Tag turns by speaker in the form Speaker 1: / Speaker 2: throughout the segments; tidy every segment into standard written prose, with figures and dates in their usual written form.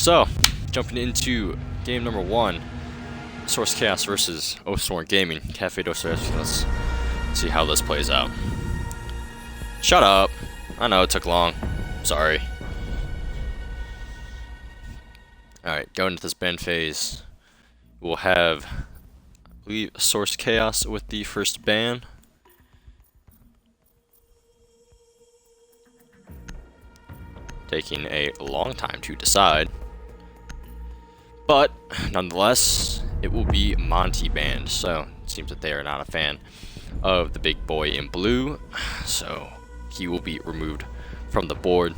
Speaker 1: So, jumping into game number 1, Source Chaos versus Oathsworn Gaming, Cafe Dostoevsky. Let's see how this plays out. Shut up! I know it took long. Sorry. Alright, going into this ban phase, we'll have, I believe, Source Chaos with the first ban. Taking a long time to decide. But, nonetheless, it will be Monty banned, so it seems that they are not a fan of the big boy in blue, so he will be removed from the board.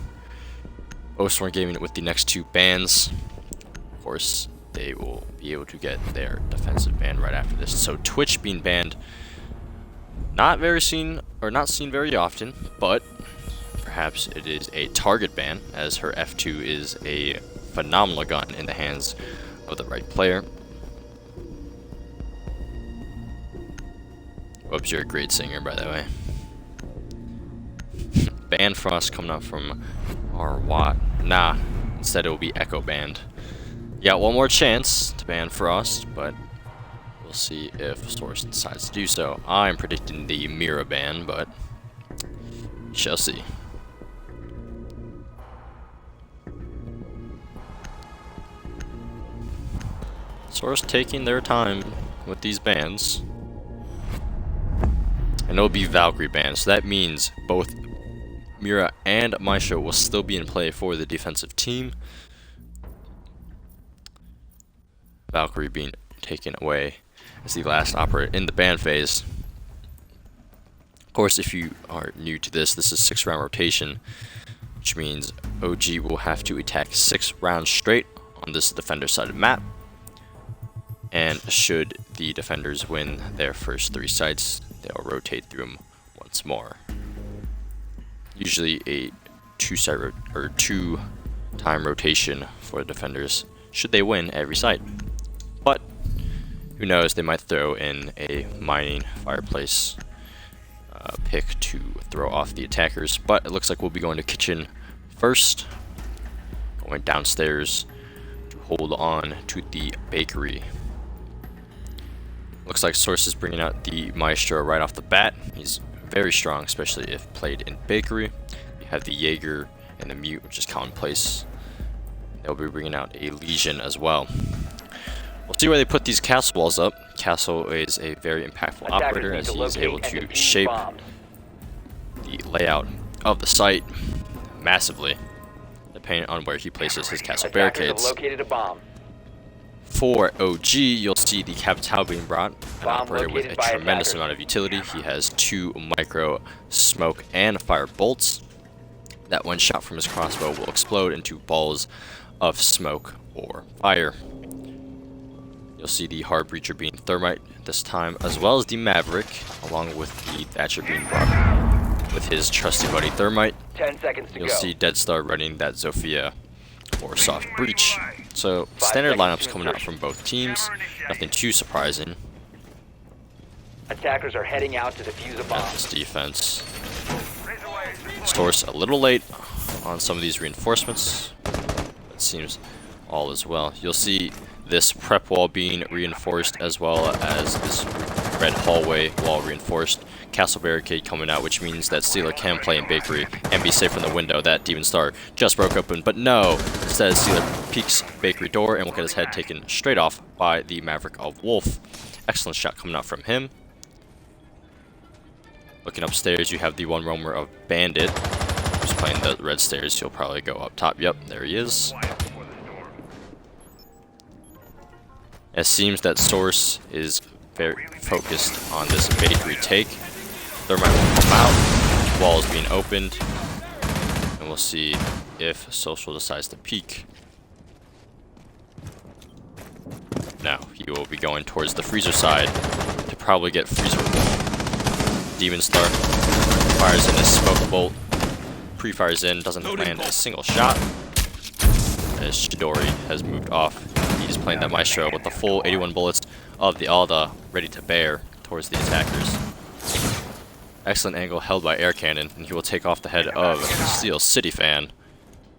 Speaker 1: Oathsworn Gaming with the next 2 bans. Of course, they will be able to get their defensive ban right after this. So Twitch being banned, not seen very often, but perhaps it is a target ban, as her F2 is a phenomenal gun in the hands of the right player. Whoops, you're a great singer, by the way. Ban Frost coming up from our Watt. Nah, instead it will be Echo banned. You got one more chance to ban Frost, but we'll see if Source decides to do so. I'm predicting the Mira ban, but we shall see. Source taking their time with these bans. And it'll be Valkyrie banned, so that means both Mira and Maestro will still be in play for the defensive team. Valkyrie being taken away as the last operator in the ban phase. Of course, if you are new to this, this is 6-round rotation, which means OG will have to attack 6 rounds straight on this defender side of the map. And should the defenders win their first 3 sites, they'll rotate through them once more. Usually a 2-time rotation for the defenders should they win every site. But who knows, they might throw in a mining fireplace pick to throw off the attackers. But it looks like we'll be going to kitchen first, going downstairs to hold on to the bakery. Looks like Source is bringing out the Maestro right off the bat. He's very strong, especially if played in bakery. You have the Jaeger and the Mute, which is commonplace. They'll be bringing out a Legion as well. We'll see where they put these castle walls up. Castle is a very impactful operator, as he's able to shape the layout of the site massively, depending on where he places his castle barricades.
Speaker 2: Located a bomb.
Speaker 1: For OG, you'll see the Capital being brought, an operator with a tremendous amount of utility. He has 2 micro smoke and fire bolts that, when shot from his crossbow, will explode into balls of smoke or fire. You'll see the Hard Breacher being Thermite this time, as well as the Maverick, along with the Thatcher being brought with his trusty buddy Thermite.
Speaker 2: 10 seconds to
Speaker 1: You'll
Speaker 2: go.
Speaker 1: see Dead Star running that Zofia or Soft Breach. So standard lineups coming out from both teams, nothing too surprising.
Speaker 2: Attackers are heading out to defuse a bomb.
Speaker 1: At this defense. Source a little late on some of these reinforcements. It seems all is well. You'll see this prep wall being reinforced, as well as this red hallway wall reinforced. Castle barricade coming out, which means that Steeler can play in bakery and be safe from the window that Demon Star just broke open. But no, instead Steeler peeks bakery door and will get his head taken straight off by the Maverick of Wolf. Excellent shot coming out from him. Looking upstairs, you have the one roamer of Bandit, who's playing the red stairs. He'll probably go up top. Yep, there he is. It seems that Source is very focused on this bakery take. Thermite will come out, walls being opened, and we'll see if Social decides to peek. Now, he will be going towards the freezer side to probably get freezer. Demon Star fires in his smoke bolt, pre-fires in, doesn't land a single shot, as Chidori has moved off. He's playing that Maestro with the full 81 bullets of the Alda ready to bear towards the attackers. Excellent angle held by air cannon, and he will take off the head of Steel City Fan.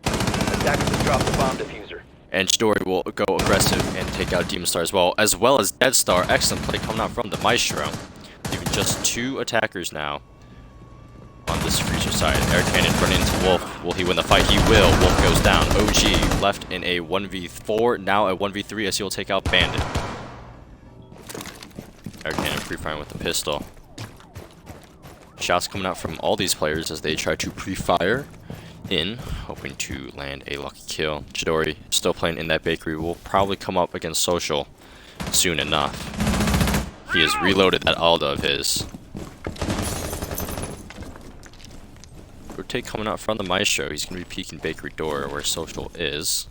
Speaker 2: Attackers have dropped the bomb diffuser.
Speaker 1: And Chidori will go aggressive and take out Demon Star as well as Dead Star. Excellent play coming out from the Maestro. Leaving just 2 attackers now on this freezer side. Air Cannon running into Wolf. Will he win the fight? He will. Wolf goes down. OG left in a 1v4, now a 1v3 as he will take out Bandit. Air Cannon pre-firing with the pistol. Shots coming out from all these players as they try to pre-fire in, hoping to land a lucky kill. Chidori still playing in that bakery, will probably come up against Social soon enough. He has reloaded that Alda of his. Rotate coming out from the Maestro. He's going to be peeking bakery door where Social is.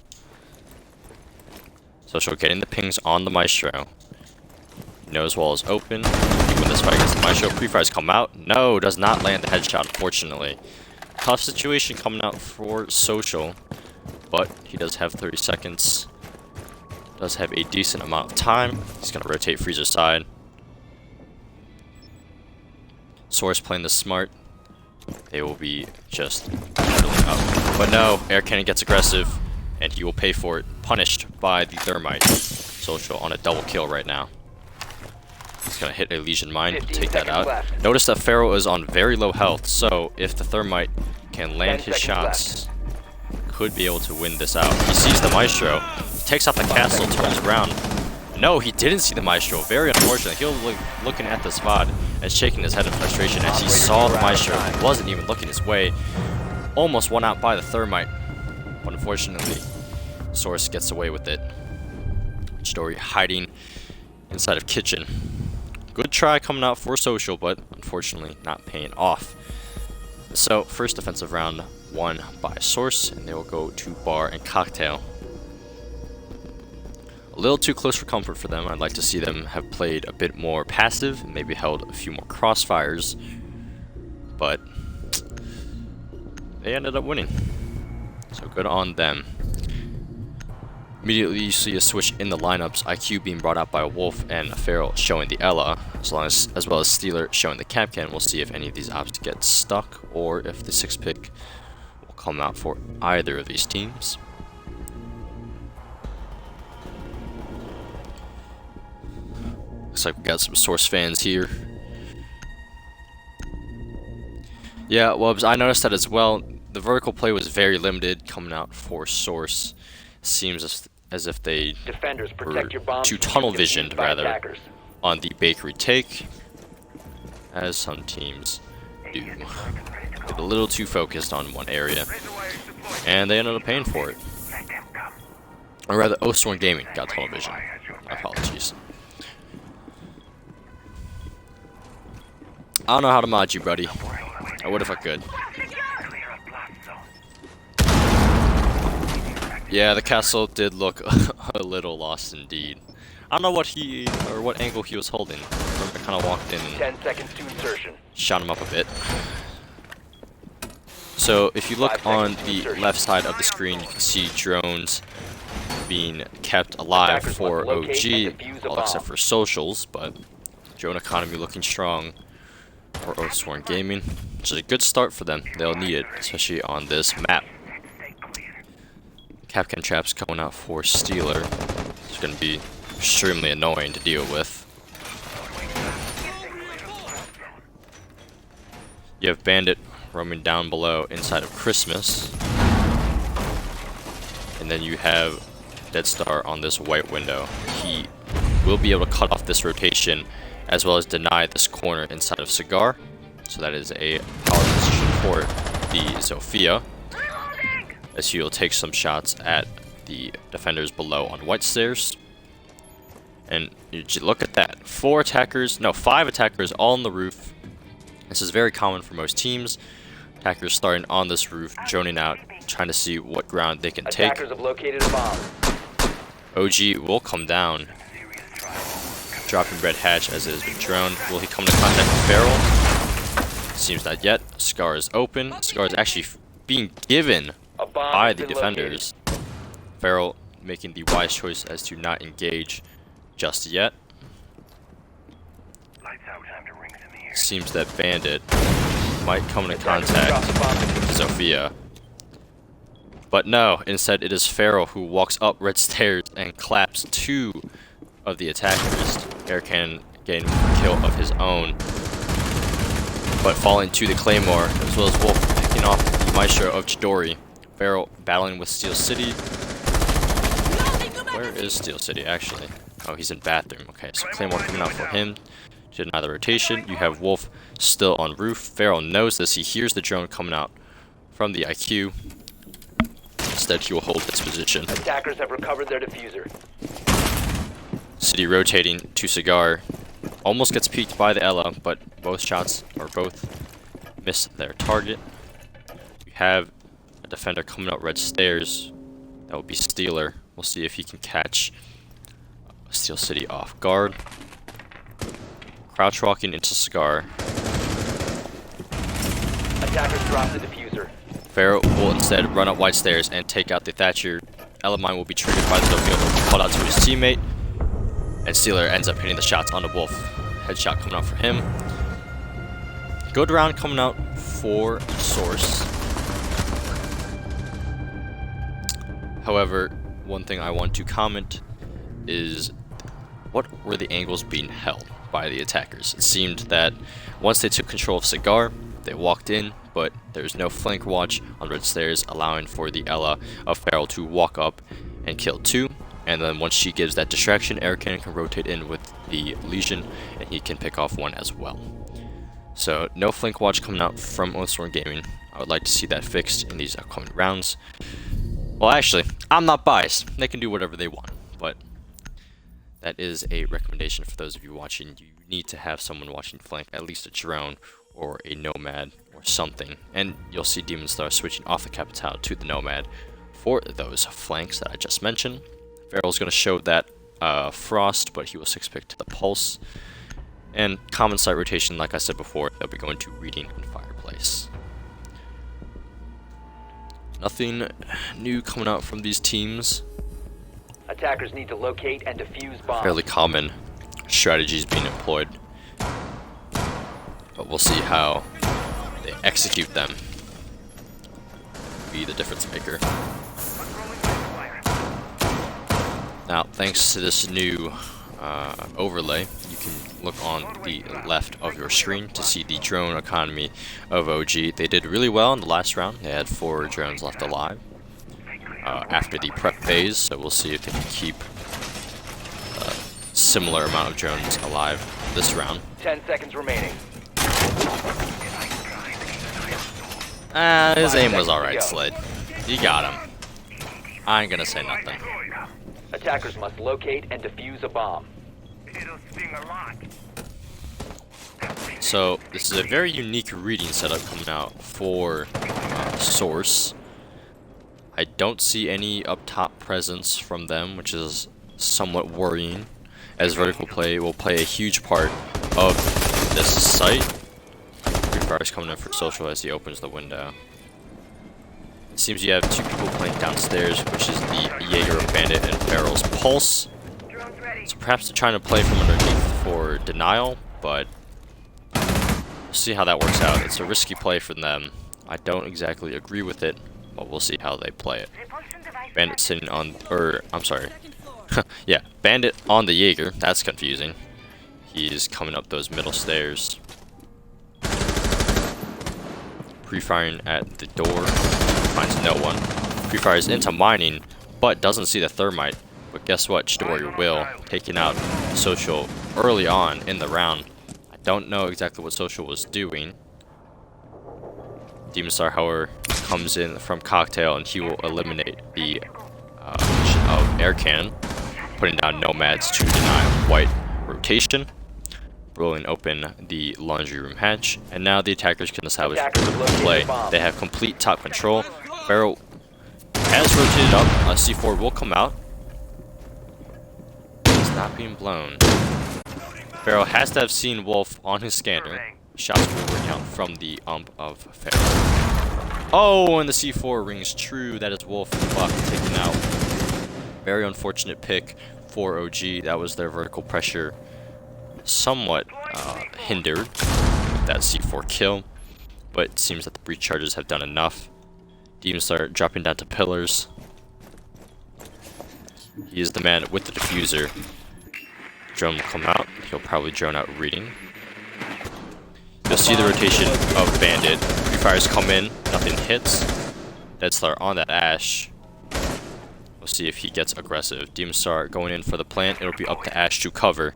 Speaker 1: Social getting the pings on the Maestro. Nose wall is open. He win this fight against the Maestro. Pre-fires come out. No, does not land the headshot, unfortunately. Tough situation coming out for Social, but he does have 30 seconds. Does have a decent amount of time. He's going to rotate freezer side. Source playing this smart. They will be just battling up. But no, Air Cannon gets aggressive, and he will pay for it. Punished by the Thermite. Social on a double kill right now. He's going to hit a Legion Mine to take that out. Notice that Pharaoh is on very low health, so if the Thermite can land his shots, could be able to win this out. He sees the Maestro, takes out the castle, turns around. No, he didn't see the Maestro. Very unfortunate. He was looking at the spot and shaking his head in frustration as he saw the Maestro. He wasn't even looking his way. Almost won out by the Thermite. But unfortunately, Source gets away with it. Chidori hiding inside of kitchen. Good try coming out for Social, but unfortunately not paying off. So, first defensive round won by Source, and they will go to Bar and Cocktail. A little too close for comfort for them. I'd like to see them have played a bit more passive, and maybe held a few more crossfires, but they ended up winning. So good on them. Immediately you see a switch in the lineups, IQ being brought out by Wolf and Feral showing the Ella, as well as Steeler showing the Capcan. We'll see if any of these ops get stuck or if the 6 pick will come out for either of these teams. Looks like we got some Source fans here. Yeah, well, I noticed that as well. The vertical play was very limited coming out for Source. Seems as if they were too tunnel visioned rather on the bakery take, as some teams do. Get a little too focused on one area, and they ended up paying for it. Or rather, Oathsworn Gaming got tunnel vision. My apologies. I don't know how to mod you, buddy. I would if I could. Yeah, the castle did look a little lost indeed. I don't know what angle he was holding. I remember I kind of walked in and
Speaker 2: 10 seconds to insertion.
Speaker 1: Shot him up a bit. So if you look on the left side of the screen, you can see drones being kept alive for OG, all except for socials, but drone economy looking strong for Oathsworn Gaming, which is a good start for them. They'll need it, especially on this map. Capcan traps going out for Steeler. It's going to be extremely annoying to deal with. You have Bandit roaming down below inside of Christmas. And then you have Dead Star on this white window. He will be able to cut off this rotation as well as deny this corner inside of Cigar. So that is a power position for the Zofia, as he will take some shots at the defenders below on white stairs. And you look at that, 5 attackers all on the roof. This is very common for most teams. Attackers starting on this roof, droning out, trying to see what ground they can take.
Speaker 2: Attackers have located a bomb.
Speaker 1: OG will come down, dropping red hatch as it has been droned. Will he come to contact with Feral? Seems not yet. Scar is open. Scar is actually being given by the defenders. Feral making the wise choice as to not engage just yet. Seems that Bandit might come into contact with Zofia. But no, instead it is Farrell who walks up red stairs and claps 2 of the attackers. Air Cannon getting a kill of his own, but falling to the Claymore, as well as Wolf picking off the Maestro of Chidori. Farrell battling with Steel City. Where is Steel City, actually? Oh, he's in bathroom. Okay, so Claymore coming out for him to deny the rotation. You have Wolf still on roof. Farrell knows this. He hears the drone coming out from the IQ. Instead, he will hold his position.
Speaker 2: Attackers have recovered their diffuser.
Speaker 1: City rotating to Cigar. Almost gets peeked by the Ella, but both shots, or both, miss their target. You have a defender coming up red stairs. That will be Steeler. We'll see if he can catch Steel City off guard. Crouch walking into Cigar.
Speaker 2: Attackers drop the diffuser.
Speaker 1: Farrell will instead run up wide stairs and take out the Thatcher. Elamine will be triggered by the Dofio, called out to his teammate. And Steeler ends up hitting the shots on the Wolf. Headshot coming out for him. Good round coming out for Source. However, one thing I want to comment is what were the angles being held by the attackers? It seemed that once they took control of Cigar, they walked in, but there's no flank watch on red stairs, allowing for the Ella of Farrell to walk up and kill 2. And then once she gives that distraction, Air Cannon can rotate in with the Legion, and he can pick off 1 as well. So no flank watch coming out from Oathsworn Gaming. I would like to see that fixed in these upcoming rounds. Well, actually, I'm not biased. They can do whatever they want, but that is a recommendation for those of you watching. You need to have someone watching flank, at least a drone or a Nomad or something. And you'll see Demon Star switching off the Capital to the Nomad for those flanks that I just mentioned. Farrell's going to show that Frost, but he will 6-pick to the Pulse. And common site rotation, like I said before, they'll be going to Reading and Fireplace. Nothing new coming out from these teams.
Speaker 2: Attackers need to locate and defuse bombs.
Speaker 1: Fairly common strategies being employed. But we'll see how they execute them. Be the difference maker. Now, thanks to this new overlay, you can look on the left of your screen to see the drone economy of OG. They did really well in the last round. They had 4 drones left alive after the prep phase, so we'll see if they can keep a similar amount of drones alive this round.
Speaker 2: 10 seconds remaining.
Speaker 1: His aim was alright, Slid. You got him. I ain't gonna say nothing.
Speaker 2: Attackers must locate and defuse a bomb.
Speaker 1: So this is a very unique reading setup coming out for Source. I don't see any up top presence from them, which is somewhat worrying, as vertical play will play a huge part of this site. Free Fire's coming in for Social as he opens the window. It seems you have 2 people playing downstairs, which is the Jaeger of Bandit and Farrell's Pulse. So perhaps they're trying to play from underneath for denial, but we'll see how that works out. It's a risky play for them. I don't exactly agree with it, but we'll see how they play it. Bandit sitting on, I'm sorry. Yeah, Bandit on the Jaeger. That's confusing. He's coming up those middle stairs. Pre-firing at the door. Finds no one. Pre-fires into mining, but doesn't see the thermite. But guess what? Chidori will. Taking out Social early on in the round. I don't know exactly what Social was doing. Demon Star, however, comes in from Cocktail, and he will eliminate the of Air Cannon, putting down Nomads to deny white rotation. Rolling open the laundry room hatch, and now the attackers can establish play. They have complete top control. Farrell has rotated up. C4 will come out. It's not being blown. Farrell has to have seen Wolf on his scanner. Shots will recount from the ump of Farrell. Oh, and the C4 rings true. That is Wolf taken out. Very unfortunate pick for OG. That was their vertical pressure somewhat hindered with that C4 kill, but it seems that the breach charges have done enough. Demon Star dropping down to pillars. He is the man with the diffuser. Drone will come out. He'll probably drone out reading. You'll see the rotation of Bandit. Pre-fires come in, nothing hits. Dead Star on that Ash. We'll see if he gets aggressive. Demon Star going in for the plant. It'll be up to Ash to cover.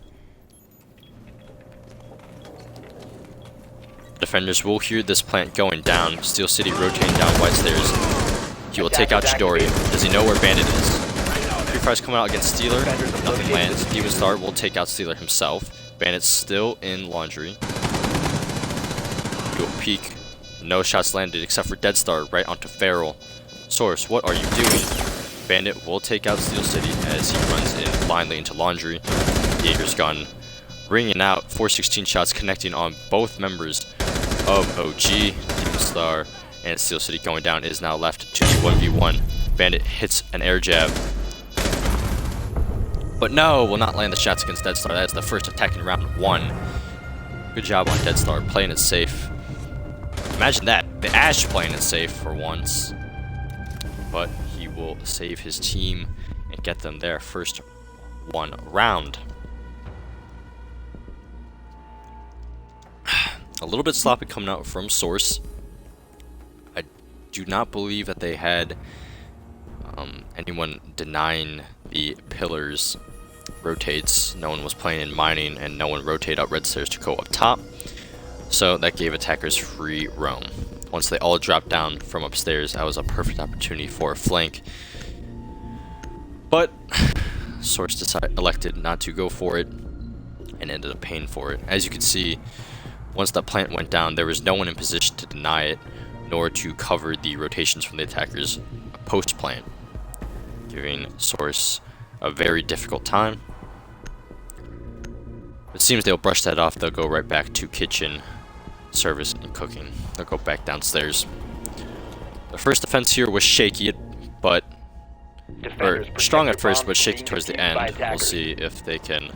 Speaker 1: Defenders will hear this plant going down. Steel City rotating down white stairs. He will take out Chidori. Does he know where Bandit is? Pre-fires coming out against Stealer. Nothing lands. Demon Star will take out Stealer himself. Bandit's still in laundry. He will peek. No shots landed except for Dead Star right onto Feral. Source, what are you doing? Bandit will take out Steel City as he runs in blindly into laundry. Jaeger's gun ringing out. 416 shots connecting on both members of OG. Demon Star and Steel City going down. It is now left to 1v1. Bandit hits an air jab. But no, will not land the shots against Dead Star. That is the first attack in round 1. Good job on Dead Star, playing it safe. Imagine that, the Ash playing it safe for once. But he will save his team and get them their first 1 round. A little bit sloppy coming out from Source. I do not believe that they had anyone denying the pillars rotates. No one was playing in mining, and no one rotated out red stairs to go up top. So that gave attackers free roam. Once they all dropped down from upstairs, that was a perfect opportunity for a flank. But Source elected not to go for it and ended up paying for it. As you can see, once that plant went down, there was no one in position to deny it, nor to cover the rotations from the attackers post-plant, giving Source a very difficult time. It seems they'll brush that off. They'll go right back to kitchen, service, and cooking. They'll go back downstairs. The first defense here was shaky, but strong at first, but shaky towards the end. We'll see if they can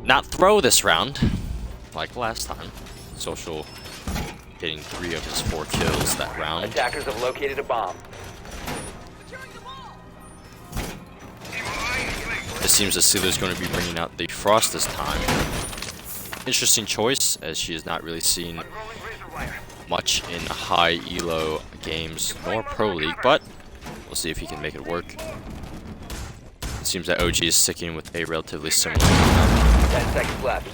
Speaker 1: not throw this round like last time. Social getting 3 of his 4 kills that round.
Speaker 2: Attackers have located a bomb.
Speaker 1: It seems that Steeler's going to be bringing out the Frost this time. Interesting choice, as she has not really seen much in high elo games nor Pro League, but we'll see if he can make it work. It seems that OG is sticking with a relatively similar
Speaker 2: 10 seconds left.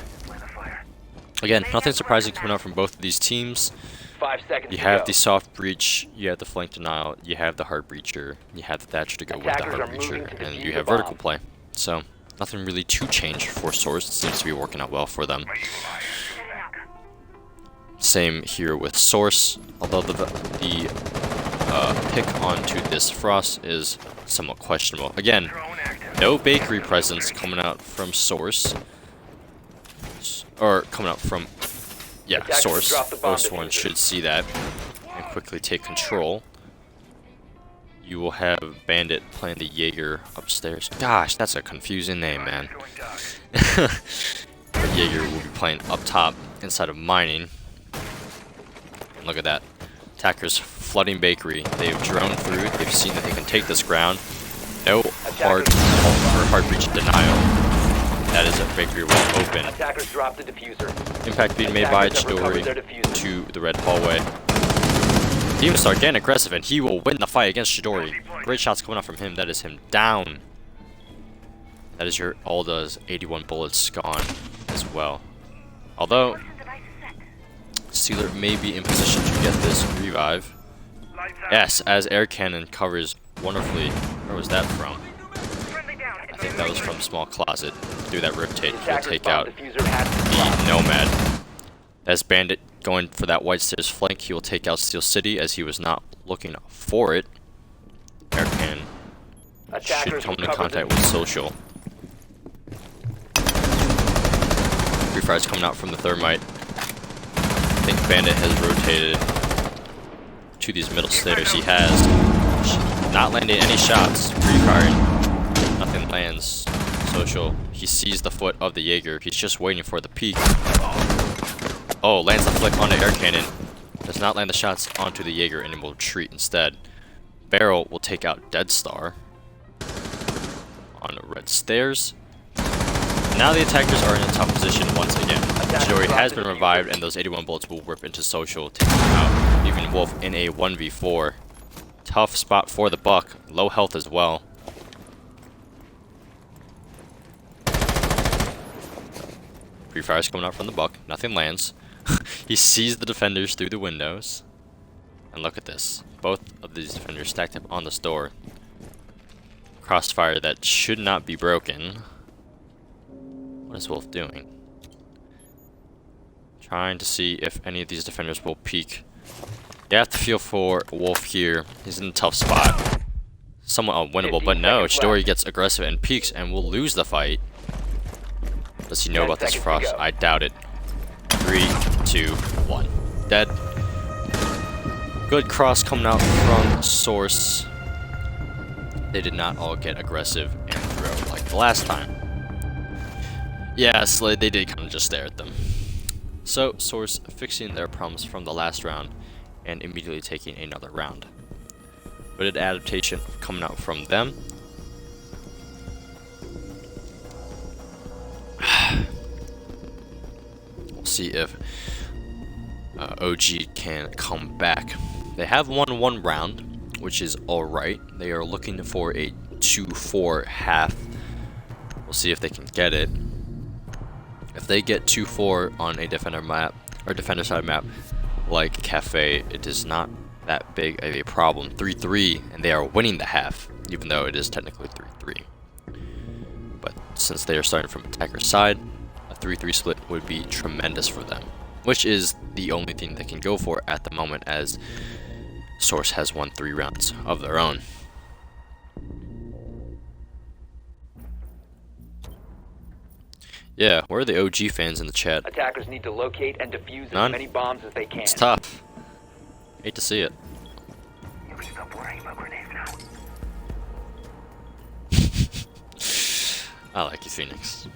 Speaker 1: Again, nothing surprising coming out from both of these teams.
Speaker 2: 5 seconds
Speaker 1: You
Speaker 2: to
Speaker 1: have
Speaker 2: go.
Speaker 1: the soft breach, you have the flank denial, you have the hard breacher, you have the Thatcher to go with the
Speaker 2: Attackers
Speaker 1: hard
Speaker 2: are moving
Speaker 1: breacher,
Speaker 2: to
Speaker 1: and
Speaker 2: defuse
Speaker 1: you
Speaker 2: the
Speaker 1: have
Speaker 2: bomb.
Speaker 1: vertical play. So, nothing really to change for Source. It seems to be working out well for them. Same here with Source, although the pick onto this Frost is somewhat questionable. Again, no bakery presence coming out from Source. Or coming out from, yeah,
Speaker 2: Attackers
Speaker 1: Source.
Speaker 2: drop the bomb
Speaker 1: Oathsworn
Speaker 2: diffuser.
Speaker 1: should see that and quickly take control. You will have Bandit playing the Jaeger upstairs. Gosh, that's a confusing name, man. Jaeger will be playing up top inside of mining. And look at that. Attackers flooding bakery. They've droned through. They've seen that they can take this ground. No hard breach denial. That is a bakery was open.
Speaker 2: Attackers dropped the diffuser.
Speaker 1: Impact being made by
Speaker 2: Attackers have recovered their
Speaker 1: Chidori
Speaker 2: diffuser.
Speaker 1: to the red hallway. Demon Star getting aggressive, and he will win the fight against Chidori. Great shots coming out from him. That is him down. That is your Alda's 81 bullets gone as well. Although, Steeler may be in position to get this revive. Yes, as air cannon covers wonderfully. Where was that from? I think that was from Small Closet. Through that rotate, he'll
Speaker 2: Attackers
Speaker 1: take
Speaker 2: bomb
Speaker 1: out
Speaker 2: diffuser has been
Speaker 1: the
Speaker 2: dropped.
Speaker 1: Nomad. As Bandit going for that white stairs flank, he will take out Steel City as he was not looking for it. Air cannon should
Speaker 2: Attackers
Speaker 1: come into
Speaker 2: recovered
Speaker 1: contact
Speaker 2: the-
Speaker 1: with Social. Free Fire's coming out from the Thermite. I think Bandit has rotated to these middle stairs. He has not landed any shots. Free Firing. Nothing lands. Social. He sees the foot of the Jaeger. He's just waiting for the peek. Oh, lands the flick on the air cannon. Does not land the shots onto the Jaeger and will retreat instead. Barrel will take out Dead Star on red stairs. Now the attackers are in a tough position once again. Chidori has been revived and those 81 bullets will rip into Social, taking him out, leaving Wolf in a 1v4. Tough spot for the Buck, low health as well. Free fires coming out from the Buck, nothing lands. He sees the defenders through the windows. And look at this. Both of these defenders stacked up on this door. Crossfire that should not be broken. What is Wolf doing? Trying to see if any of these defenders will peek. You have to feel for Wolf here. He's in a tough spot. Somewhat unwinnable, but no. Chidori gets aggressive and peeks and will lose the fight. Does he know about this frost? I doubt it. 3, 2, 1. Dead. Good cross coming out from Source. They did not all get aggressive and throw like the last time. Yeah, Slade, they did kind of just stare at them. So, Source fixing their problems from the last round and immediately taking another round. Good adaptation coming out from them. We'll see if OG can come back. They have won one round, which is alright. They are looking for a 2-4 half. We'll see if they can get it. If they get 2-4 on a defender map, or defender side map, like Cafe, it is not that big of a problem. 3-3, and they are winning the half, even though it is technically 3-3. But since they are starting from attacker side, a 3-3 split would be tremendous for them, which is the only thing they can go for at the moment, as Source has won 3 rounds of their own. Yeah, where are the OG fans in the chat?
Speaker 2: Attackers need to locate and defuse
Speaker 1: None?
Speaker 2: as many bombs as they can.
Speaker 1: It's tough. Hate to see it.
Speaker 3: You can stop worrying about grenades now.
Speaker 1: I like you, Phoenix.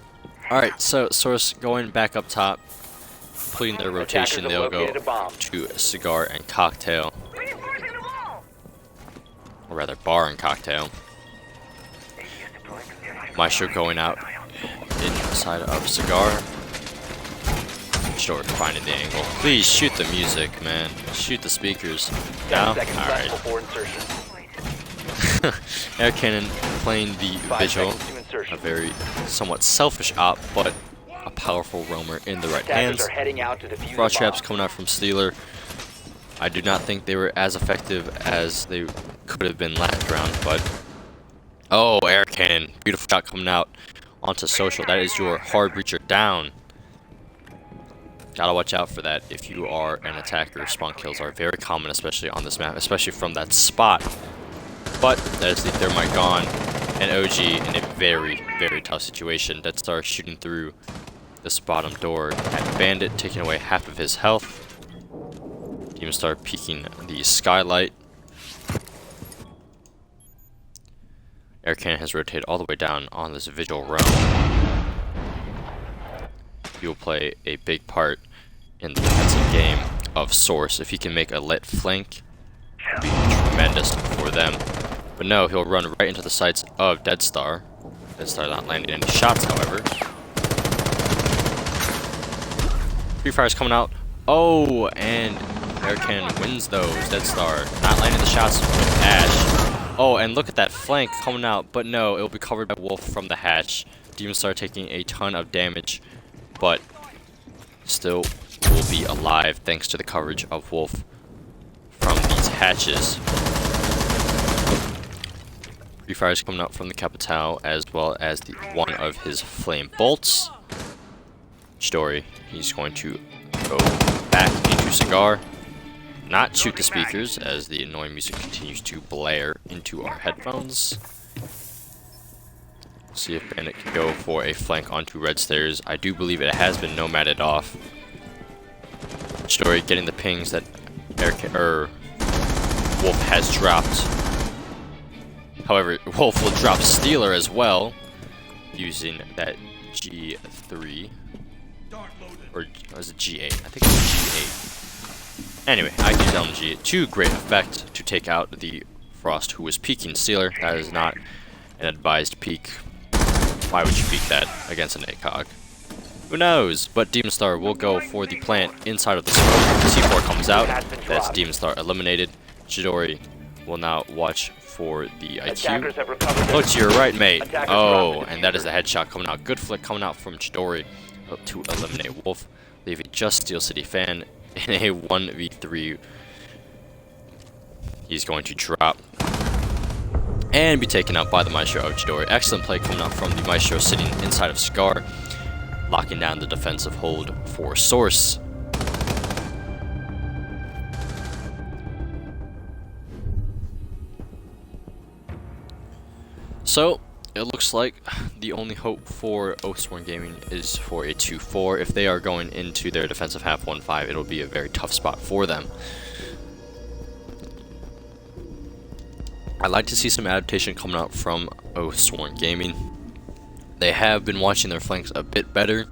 Speaker 1: Alright, so Source going back up top, completing their rotation.
Speaker 2: Attackers
Speaker 1: They'll
Speaker 2: have
Speaker 1: go
Speaker 2: located a bomb.
Speaker 1: to Cigar and Cocktail.
Speaker 3: Reinforcing the wall.
Speaker 1: Or rather, Bar and Cocktail. Maestro going out inside of Cigar. Short, finding the angle. Please shoot the music, man. Shoot the speakers.
Speaker 2: 10
Speaker 1: Now?
Speaker 2: seconds left
Speaker 1: Alright.
Speaker 2: before insertion.
Speaker 1: Air Cannon playing the
Speaker 2: 5
Speaker 1: Vigil.
Speaker 2: seconds to insertion.
Speaker 1: A very somewhat selfish op, but a powerful roamer in the right
Speaker 2: Attackers
Speaker 1: hands.
Speaker 2: are heading out to defuse
Speaker 1: Frost
Speaker 2: the
Speaker 1: traps
Speaker 2: bomb.
Speaker 1: coming out from Steeler. I do not think they were as effective as they could have been last round, but... Oh, Air Cannon. Beautiful shot coming out onto Social. That is your hard breacher down. Gotta watch out for that if you are an attacker. Spawn kills are very common, especially on this map, especially from that spot. But that is the Thermite gone, and OG in a very, very tough situation. Dead Star shooting through this bottom door at Bandit, taking away half of his health. Demon Star peeking the skylight. Air Cannon has rotated all the way down on this visual realm. He will play a big part in the defensive game of Source. If he can make a lit flank, it would be tremendous for them. But no, he'll run right into the sights of Dead Star. Dead Star not landing any shots, however. Free fire's coming out. Oh, and Air Cannon wins those. Dead Star not landing the shots with Ash. Oh, and look at that flank coming out. But no, it will be covered by Wolf from the hatch. Demon Star taking a ton of damage, but still will be alive thanks to the coverage of Wolf from these hatches. Free fires coming out from the Capital, as well as the one of his flame bolts. Story, he's going to go back into Cigar, not shoot the speakers as the annoying music continues to blare into our headphones. See if Bandit can go for a flank onto red stairs. I do believe it has been nomaded off. Story getting the pings that Wolf has dropped. However, Wolf will drop Steeler as well, using that G3. Or was it G8? I think it was G8. Anyway, I used LMG to great effect to take out the Frost who was peeking Stealer. That is not an advised peek. Why would you peek that against an ACOG? Who knows? But Demon Star will go for the plant inside of the smoke. C4 comes out. That's Demon Star eliminated. Chidori will now watch for the IQ. Look to your right, mate. Oh, and that is the headshot coming out. Good flick coming out from Chidori to eliminate Wolf, leaving just Steel City Fan in a 1v3. He's going to drop and be taken out by the Maestro of Chidori. Excellent play coming out from the Maestro sitting inside of Scar, locking down the defensive hold for Source. So, it looks like the only hope for Oathsworn Gaming is for a 2-4. If they are going into their defensive half 1-5, it'll be a very tough spot for them. I'd like to see some adaptation coming out from Oathsworn Gaming. They have been watching their flanks a bit better,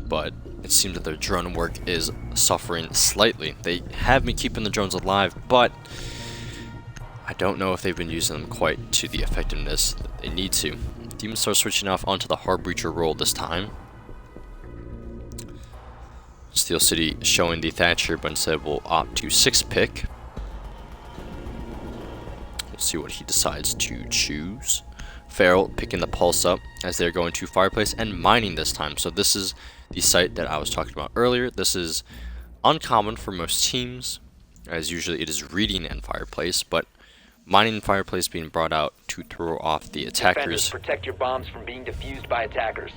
Speaker 1: but it seems that their drone work is suffering slightly. They have been keeping the drones alive, but I don't know if they've been using them quite to the effectiveness that they need to. Demon Star switching off onto the Harbreacher role this time. Steel City showing the Thatcher, but instead will opt to 6-pick. We'll see what he decides to choose. Feral picking the Pulse up as they're going to Fireplace and mining this time. So this is the site that I was talking about earlier. This is uncommon for most teams, as usually it is reading and Fireplace, but mining and Fireplace being brought out to throw off the attackers.
Speaker 2: Protect your bombs from being defused by attackers.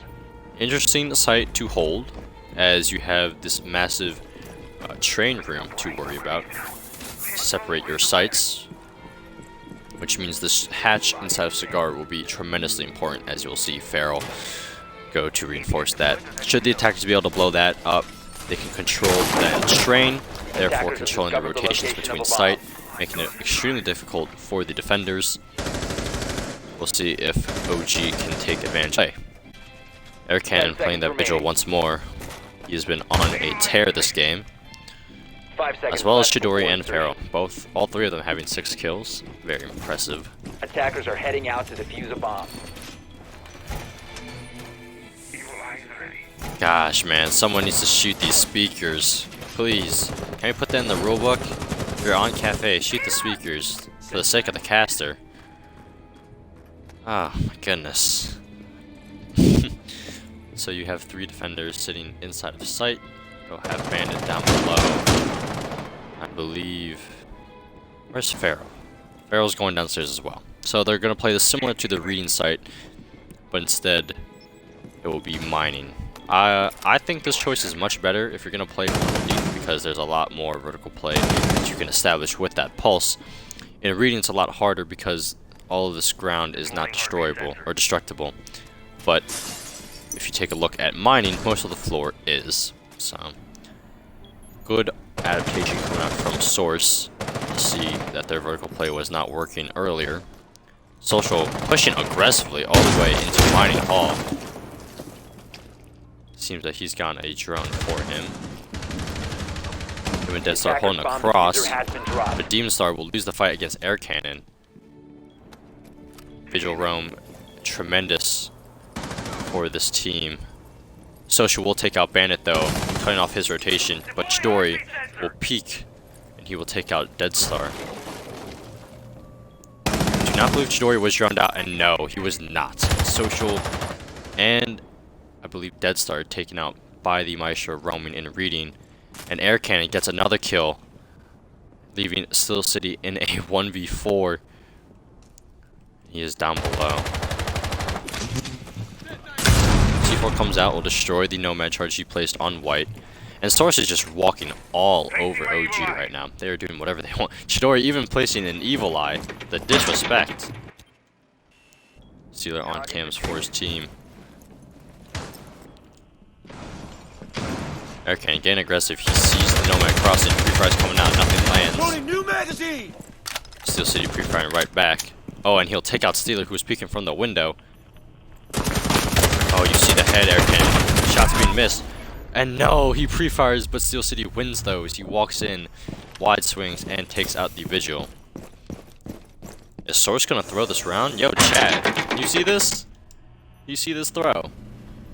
Speaker 1: Interesting site to hold, as you have this massive train room to worry about. Separate your sites, which means this hatch inside of Cigar will be tremendously important, as you'll see Feral go to reinforce that. Should the attackers be able to blow that up, they can control that train, therefore controlling the rotations between site, making it extremely difficult for the defenders. We'll see if OG can take advantage. Hey, Air Cannon playing that Vigil once more. He has been on a tear this game, as well as Chidori and Feral. All three of them having 6 kills. Very impressive.
Speaker 2: Attackers are heading out to defuse a bomb.
Speaker 1: Gosh, man, someone needs to shoot these speakers. Please. Can we put that in the rulebook? If you're on cafe, shoot the speakers for the sake of the caster. Oh, my goodness. So you have 3 defenders sitting inside of sight. Go have Bandit down below. I believe... Where's Feral? Feral's going downstairs as well. So they're going to play this similar to the reading site, but instead it will be mining. I think this choice is much better if you're going to play from underneath, because there's a lot more vertical play that you can establish with that pulse. In reading, it's a lot harder because all of this ground is not destroyable or destructible. But if you take a look at mining, most of the floor is. So, good adaptation coming out from Source. You see that their vertical play was not working earlier. Social pushing aggressively all the way into Mining Hall. Seems that he's gotten a drone for him. Him and Dead Star holding across, but Demon Star will lose the fight against Air Cannon. Vigil Roam, tremendous for this team. Social will take out Bandit though, cutting off his rotation, but Chidori will peek, and he will take out Dead Star. Do not believe Chidori was drowned out, and no, he was not. Social and I believe Dead Star taken out by the Maestro roaming and reading, and Air Cannon gets another kill, leaving Steel City in a 1v4. He is down below. C4 comes out, will destroy the Nomad charge he placed on White, and Source is just walking all over OG right now. They are doing whatever they want. Chidori even placing an Evil Eye. The disrespect. Stealer on cams for his team. Air Cannon getting aggressive. He sees the Nomad crossing. Pre-fire's coming out. Nothing lands.
Speaker 3: New magazine.
Speaker 1: Steel City pre-firing right back. Oh, and he'll take out Stealer, who's peeking from the window. Oh, you see the head, Air Cannon. Shots being missed. And no, he pre-fires, but Steel City wins those. He walks in, wide swings, and takes out the Vigil. Is Source gonna throw this round? Yo, chat, you see this? You see this throw?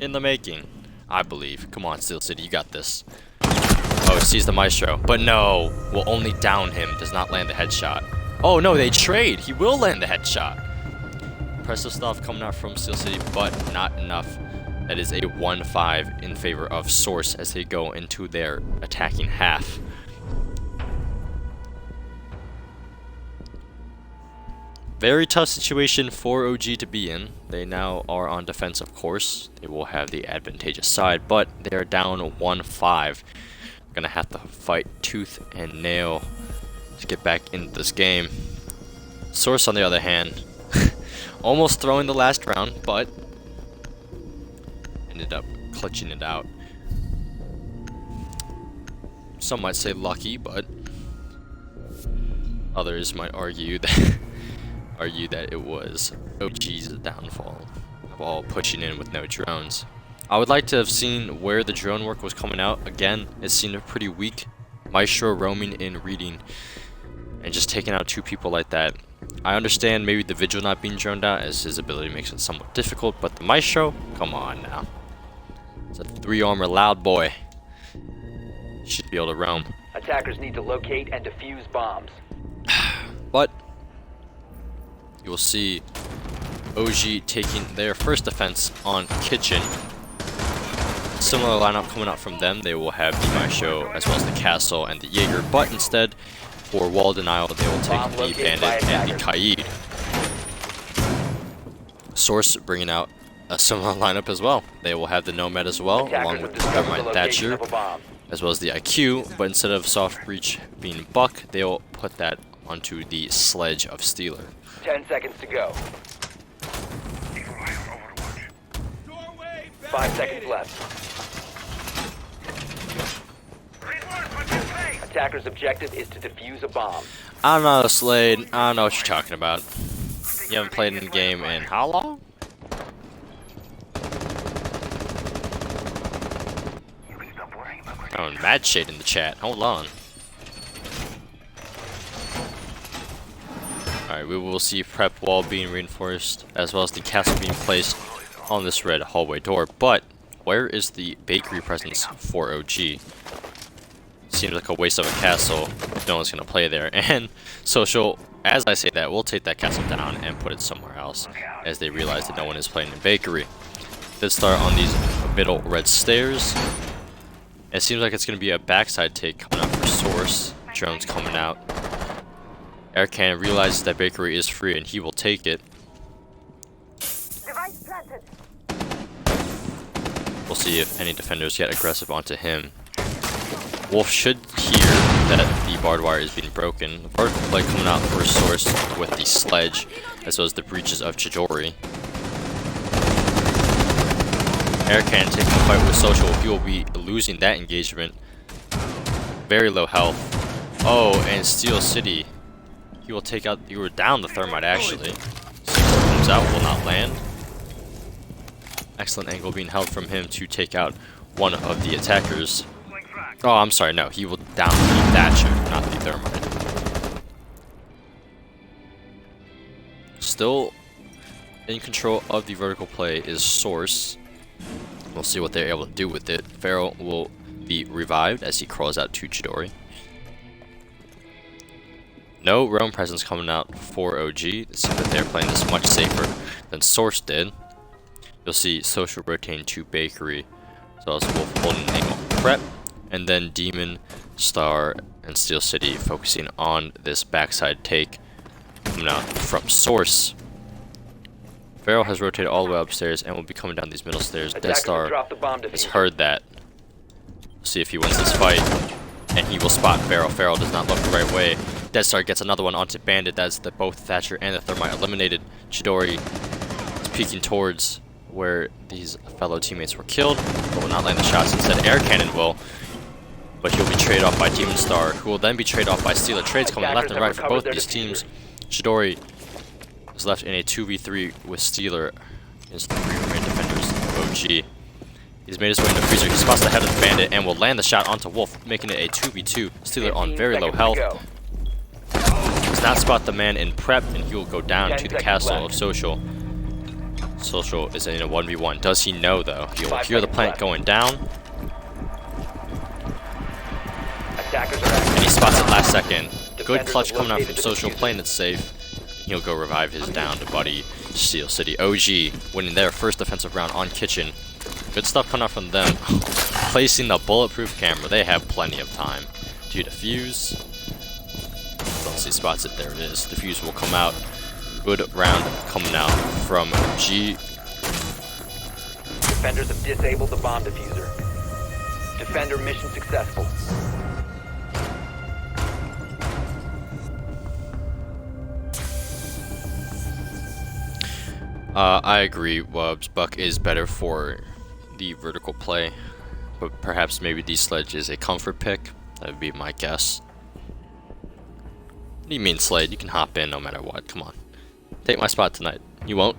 Speaker 1: In the making, I believe. Come on, Steel City, you got this. Oh, sees the Maestro, but no, will only down him, does not land the headshot. Oh no, they trade, he will land the headshot. Impressive stuff coming out from Steel City, but not enough. That is a 1-5 in favor of Source as they go into their attacking half. Very tough situation for OG to be in. They now are on defense, of course. They will have the advantageous side, but they are down 1-5. Gonna have to fight tooth and nail to get back into this game. Source, on the other hand, almost throwing the last round, but ended up clutching it out. Some might say lucky, but others might argue that it was OG's downfall while pushing in with no drones. I would like to have seen where the drone work was coming out. Again, it seemed pretty weak. Maestro roaming in, reading, and just taking out 2 people like that. I understand maybe the Vigil not being droned out as his ability makes it somewhat difficult, but the Maestro, come on now. It's a 3-armor loud boy. Should be able to roam.
Speaker 2: Attackers need to locate and defuse bombs.
Speaker 1: But you will see OG taking their first defense on Kitchen. Similar lineup coming out from them. They will have the Maestro as well as the Castle and the Jaeger, but instead for wall denial they will take the Bandit and the Kaid. Source bringing out a similar lineup as well. They will have the Nomad as well, along with the Thermite Thatcher, as well as the IQ, but instead of Soft Breach being Buck, they will put that onto the Sledge of Stealer.
Speaker 2: 10 seconds to go. 5 seconds left. Attacker's objective is to defuse a bomb.
Speaker 1: I don't know, Slade. I don't know what you're talking about. You haven't played in the game in how long? Oh, mad shade in the chat. Hold on. Alright, we will see prep wall being reinforced, as well as the castle being placed on this red hallway door. But where is the bakery presence for OG? Seems like a waste of a castle if no one's going to play there. And Social, as I say that, will take that castle down and put it somewhere else as they realize that no one is playing in bakery. Let's start on these middle red stairs. It seems like it's going to be a backside take coming out for Source. Drones coming out. Air Cannon realizes that bakery is free and he will take it. We'll see if any defenders get aggressive onto him. Wolf should hear that the barbed wire is being broken. The vertical play coming out for Source with the Sledge, as well as the breaches of Chidori. Air Cannon taking the fight with Social. He will be losing that engagement. Very low health. Oh, and Steel City. He will take out. You were down the Thermite actually. Comes out, will not land. Excellent angle being held from him to take out one of the attackers. Oh, I'm sorry, no, he will down the Thatcher, not the Thermite. Still in control of the vertical play is Source. We'll see what they're able to do with it. Pharaoh will be revived as he crawls out to Chidori. No roam presence coming out for OG. It seems that they're playing this much safer than Source did. You'll see Social rotating to Bakery, as well as Wolf holding angle prep, and then Demon, Star, and Steel City focusing on this backside take coming out from Source. Pharaoh has rotated all the way upstairs and will be coming down these middle stairs. Death Star has heard that. We'll see if he wins this fight, and he will spot Pharaoh. Pharaoh does not look the right way. Death Star gets another one onto Bandit. That's the both Thatcher and the Thermite eliminated. Chidori is peeking towards where these fellow teammates were killed, but will not land the shots. Instead, Air Cannon will, but he'll be traded off by Demon Star, who will then be traded off by Stealer. Trades coming left and right for both these teams. Chidori is left in a 2v3 with Stealer against the 3 remaining defenders of OG. He's made his way into Freezer. He spots the head of the bandit and will land the shot onto Wolf, making it a 2v2. Steeler on very low health. Does not spot the man in prep, and he will go down to the castle of Social. Social is in a 1v1. Does he know, though? He will hear the plant going down. And he spots it last second. Good clutch coming out from Social, playing it safe. He'll go revive his downed buddy, Steel City. OG winning their first defensive round on Kitchen. Good stuff coming out from them. Placing the bulletproof camera. They have plenty of time to defuse. Once he spots it, there it is. Defuse will come out. Good round coming out from G.
Speaker 2: Defenders have disabled the bomb diffuser. Defender mission successful.
Speaker 1: I agree, Wubs. Buck is better for the vertical play, but perhaps maybe D-Sledge is a comfort pick. That would be my guess. What do you mean, Slade? You can hop in no matter what. Come on. Take my spot tonight. You won't?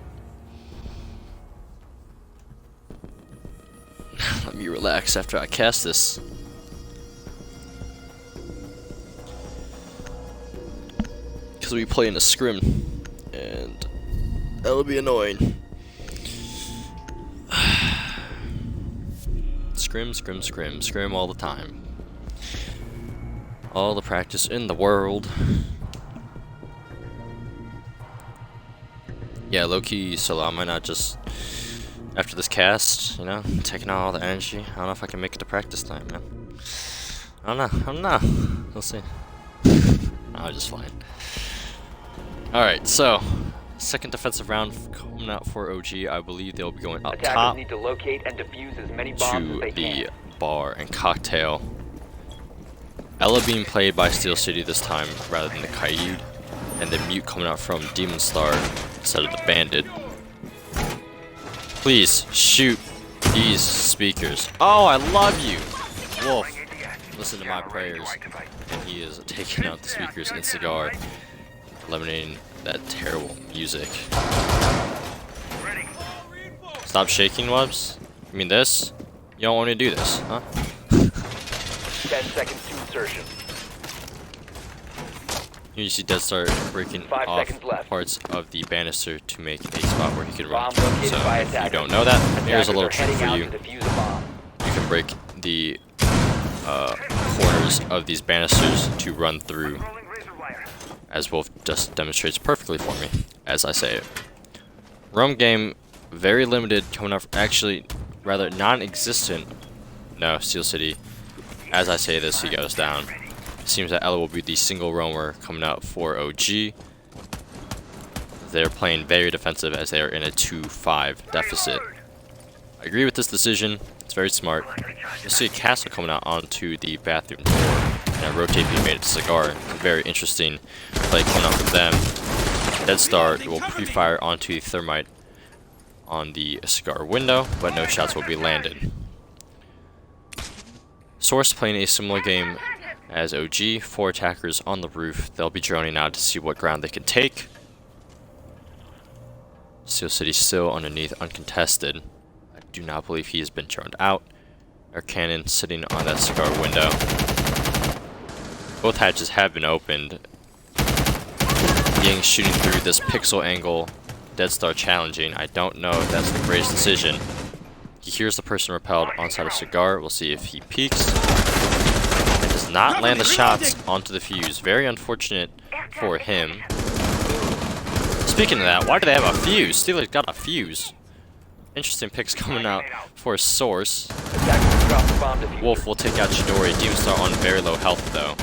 Speaker 1: Let me relax after I cast this. Because we play in a scrim, and that would be annoying. Scrim all the time. All the practice in the world. Yeah, low-key solo. I might not just, after this cast, you know, taking out all the energy. I don't know if I can make it to practice time, man. I don't know. We'll see. I'm just fine. Alright, so second defensive round coming out for OG. I believe they'll be going up top
Speaker 2: Need to locate and defuse as many bombs as
Speaker 1: to
Speaker 2: they
Speaker 1: the
Speaker 2: can.
Speaker 1: bar and cocktail. Ella being played by Steel City this time rather than the Kaid, and the mute coming out from Demon Star instead of the Bandit. Please shoot these speakers. Oh, I love you, Wolf. Listen to my prayers, and he is taking out the speakers in Cigar, eliminating that terrible music. Stop shaking, Wubs. You mean this? You don't want me to do this, huh?
Speaker 2: 10 seconds to insertion.
Speaker 1: Here you see Dead Star breaking
Speaker 2: 5
Speaker 1: off
Speaker 2: seconds left.
Speaker 1: parts of the banister to make a spot where he can run
Speaker 2: Bomb
Speaker 1: through.
Speaker 2: located
Speaker 1: So
Speaker 2: by
Speaker 1: if you
Speaker 2: attackers.
Speaker 1: don't know that, here's a little
Speaker 2: Attackers are
Speaker 1: trick for
Speaker 2: heading
Speaker 1: you.
Speaker 2: out to defuse a bomb.
Speaker 1: You can break the corners of these banisters to run through, as Wolf just demonstrates perfectly for me, as I say it. Roam game, very limited, coming up, actually, rather non-existent. No, Steel City, as I say this, he goes down. It seems that Ella will be the single roamer coming out for OG. They're playing very defensive as they are in a 2-5 deficit. I agree with this decision. It's very smart. You'll see a castle coming out onto the bathroom door, and a rotate being made to Cigar. Very interesting play coming out from them. Dead Star will pre-fire onto the thermite on the Cigar window, but no shots will be landed. Source playing a similar game as OG, 4 attackers on the roof. They'll be droning out to see what ground they can take. Steel City still underneath, uncontested. I do not believe he has been droned out. Our cannon sitting on that Cigar window. Both hatches have been opened. Ying shooting through this pixel angle. Dead Star challenging. I don't know if that's the greatest decision. He hears the person repelled onside of Cigar. We'll see if he peeks. And does not land the shots onto the fuse. Very unfortunate for him. Speaking of that, why do they have a fuse? Steeler's got a fuse. Interesting picks coming out for Source.
Speaker 2: Attackers drop the bomb diffuser.
Speaker 1: Wolf will take out Chidori. Demon Star on very low health though.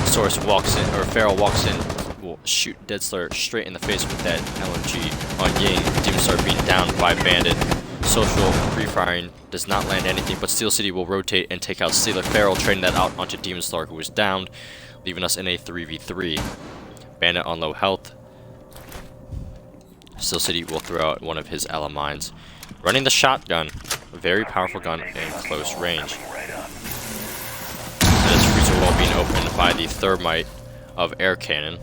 Speaker 1: Source walks in, or Farrell walks in, will shoot Dead Star straight in the face with that LMG on Ying. Demon Star being down by Bandit. Social pre-firing does not land anything, but Steel City will rotate and take out Steeler. Farrell trading that out onto Demon Star, who is downed, leaving us in a 3v3. Bandit on low health. Steel City will throw out one of his ally mines. Running the shotgun, a very powerful gun in close range. And this freezer wall being opened by the thermite of air cannon.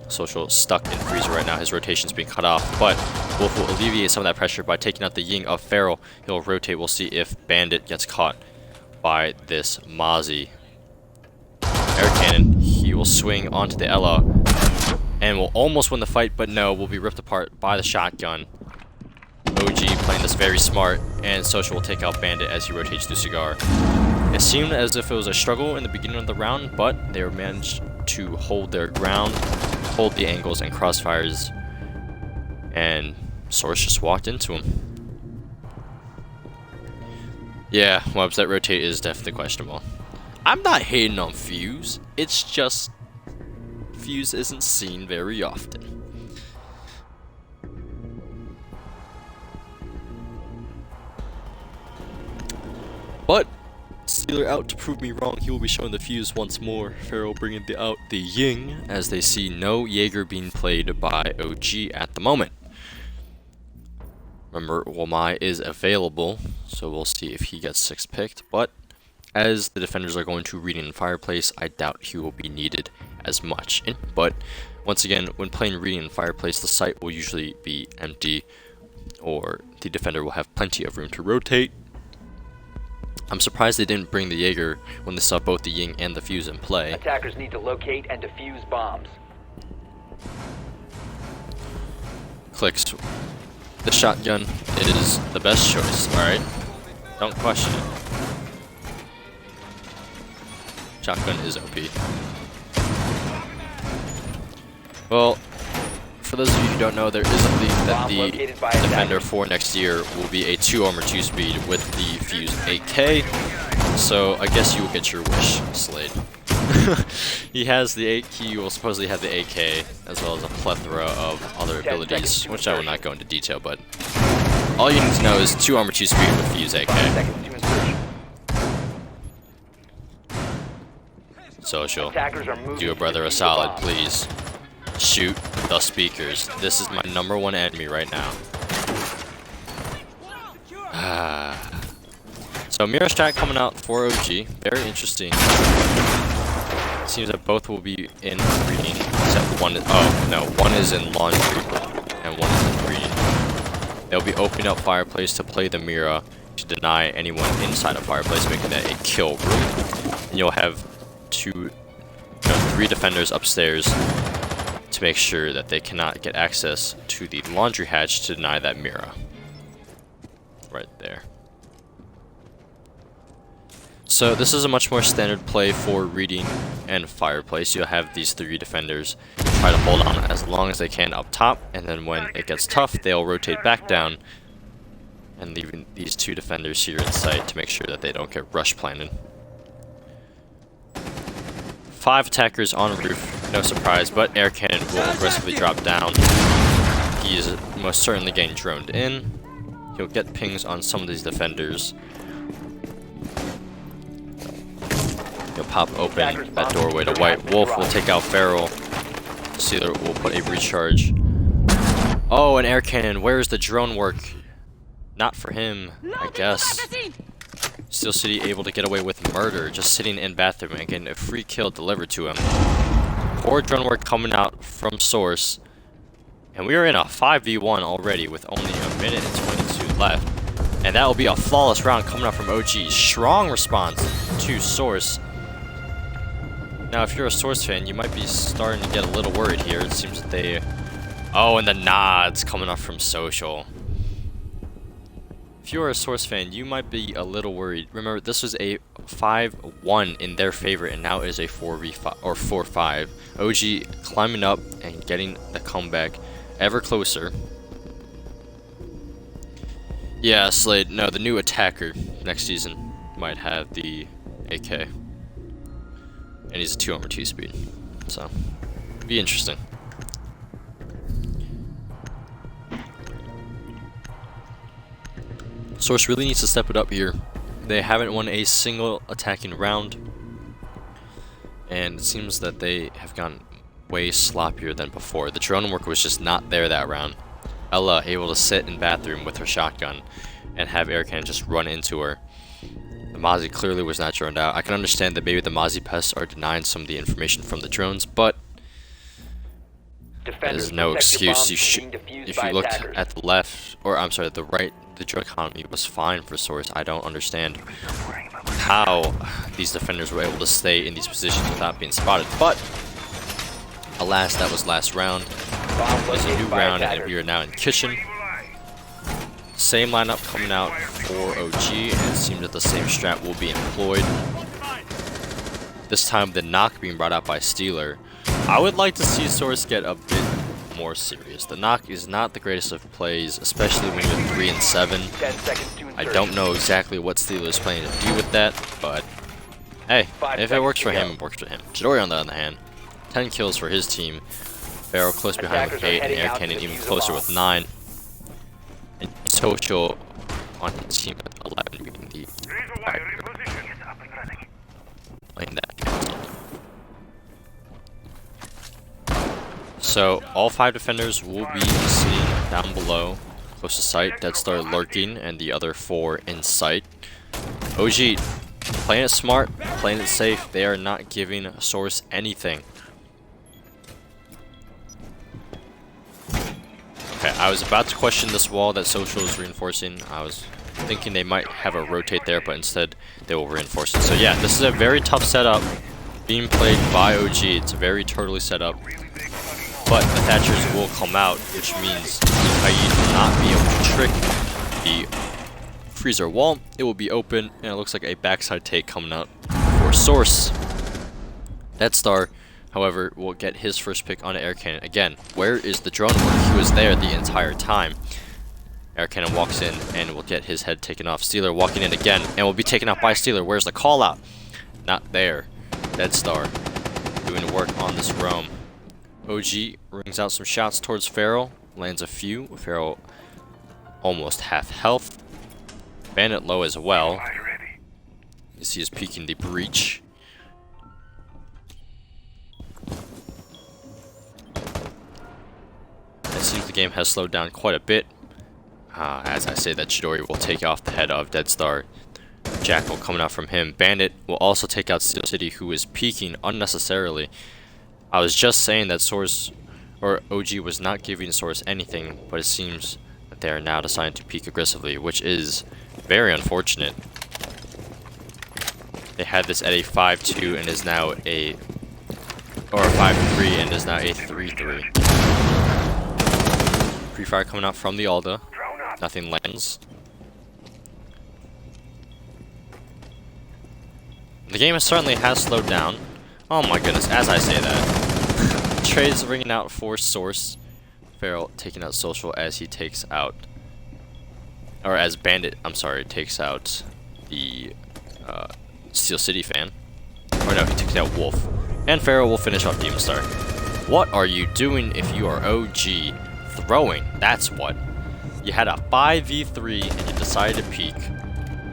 Speaker 1: Social stuck in freezer right now. His rotation's being cut off, but Wolf will alleviate some of that pressure by taking out the Ying of Feral. He'll rotate. We'll see if Bandit gets caught by this Mozzie. Air cannon. He will swing onto the Ella and will almost win the fight, but no, will be ripped apart by the shotgun. OG playing this very smart, and Social will take out Bandit as he rotates through Cigar. It seemed as if it was a struggle in the beginning of the round, but they managed to hold their ground, hold the angles and crossfires, and Source just walked into him. Yeah, Webs, that rotate is definitely questionable. I'm not hating on Fuse, it's just Fuse isn't seen very often. But Steeler out to prove me wrong. He will be showing the Fuse once more. Feral bringing out the Ying as they see no Jaeger being played by OG at the moment. Remember, Wamai is available, so we'll see if he gets 6 picked. But as the defenders are going to Reading and Fireplace, I doubt he will be needed as much. But once again, when playing Reading and Fireplace, the site will usually be empty, or the defender will have plenty of room to rotate. I'm surprised they didn't bring the Jaeger when they saw both the Ying and the Fuse in play.
Speaker 2: Attackers need to locate and defuse bombs.
Speaker 1: Clicks. The shotgun is the best choice, alright? Don't question it. Shotgun is OP. Well, for those of you who don't know, there is a belief that the Defender for next year will be a 2 armor 2 speed with the Fuse AK. So I guess you will get your wish, Slade. He will supposedly have the AK as well as a plethora of other abilities, which I will not go into detail, but all you need to know is 2 armor 2 speed with Fuse AK. Social, do a brother a solid, please. Shoot the speakers. This is my #1 enemy right now. So Mirror Strat coming out for OG. Very interesting. Seems that both will be in Reading, except one is in Laundry and one is in Reading. They'll be opening up Fireplace to play the Mira to deny anyone inside of Fireplace, making that a kill room. And you'll have 3 defenders upstairs to make sure that they cannot get access to the laundry hatch to deny that Mira. Right there. So this is a much more standard play for Reading and Fireplace. You'll have these 3 defenders try to hold on as long as they can up top, and then when it gets tough, they'll rotate back down and leaving these 2 defenders here in sight to make sure that they don't get rush planted. 5 attackers on roof, no surprise, but Air Cannon will aggressively drop down. He is most certainly getting droned in. He'll get pings on some of these defenders. He'll pop open that doorway to White. Wolf will take out Feral. Sealer will put a recharge. Oh, an Air Cannon. Where's the drone work? Not for him, I guess. Steel City able to get away with murder, just sitting in bathroom and getting a free kill delivered to him. 4 drone work coming out from Source. And we are in a 5v1 already with only 1 minute and 22 left. And that will be a flawless round coming out from OG. Strong response to Source. Now, if you're a Source fan, you might be starting to get a little worried here. It seems that they... Oh, and the nods coming up from Social. If you're a Source fan, you might be a little worried. Remember, this was a 5-1 in their favor, and now it is a 4v5 or 4-5. OG climbing up and getting the comeback ever closer. Yeah, Slade. No, the new attacker next season might have the AK, and he's a 2 armor 2 speed, so be interesting. Source really needs to step it up here. They haven't won a single attacking round, and it seems that they have gone way sloppier than before. The drone work was just not there that round. Ella able to sit in bathroom with her shotgun and have Air Cannon just run into her. The Mozzie clearly was not droned out. I can understand that maybe the Mozzie pests are denying some of the information from the drones, but There's no excuse. If you looked at the left, or I'm sorry, the right, the drone economy was fine for Source. I don't understand how these defenders were able to stay in these positions without being spotted. But alas, that was last round. It's a new round, and we are now in kitchen. Same lineup coming out for OG, and it seems that the same strat will be employed. This time, the knock being brought out by Steeler. I would like to see Source get a bit more serious. The knock is not the greatest of plays, especially when you're 3 and 7. I don't know exactly what Steeler is planning to do with that, but hey, if it works for him, it works for him. Chidori, on the other hand, 10 kills for his team. Pharaoh close behind with 8, and Air Cannon even closer with 9. And Social on his team with 11 being the playing that. So all 5 defenders will be sitting down below, close to sight. Dead Star lurking, and the other 4 in sight. OG playing it smart, playing it safe. They are not giving Source anything. Okay, I was about to question this wall that Social is reinforcing. I was thinking they might have a rotate there, but instead they will reinforce it. So yeah, this is a very tough setup being played by OG. It's a very turtly setup. But the Thatchers will come out, which means Kaid will not be able to trick the freezer wall. It will be open, and it looks like a backside take coming out for Source. Dead Star, however, will get his first pick on an Air Cannon. Again, where is the drone work? He was there the entire time. Air Cannon walks in and will get his head taken off. Steeler walking in again and will be taken out by Steeler. Where's the call out? Not there. Dead Star doing work on this roam. OG rings out some shots towards Pharaoh, lands a few. Pharaoh almost half health. Bandit low as well. You see he's peeking the breach. It seems the game has slowed down quite a bit. As I say that, Chidori will take off the head of Dead Star. Jackal coming out from him. Bandit will also take out Steel City, who is peeking unnecessarily. I was just saying that Source, or OG, was not giving Source anything, but it seems that they are now deciding to peek aggressively, which is very unfortunate. They had this at a 5-2 and is now a, or a 5-3 and is now a 3-3. Pre-fire coming out from the Alda. Nothing lands. The game certainly has slowed down. Oh my goodness, as I say that. Trades ringing out for Source. Pharaoh taking out Social as he takes out, or as Bandit, I'm sorry, takes out the Steel City fan. Or no, he takes out Wolf. And Pharaoh will finish off Demon Star. What are you doing if you are OG? Throwing, that's what. You had a 5v3 and you decided to peek.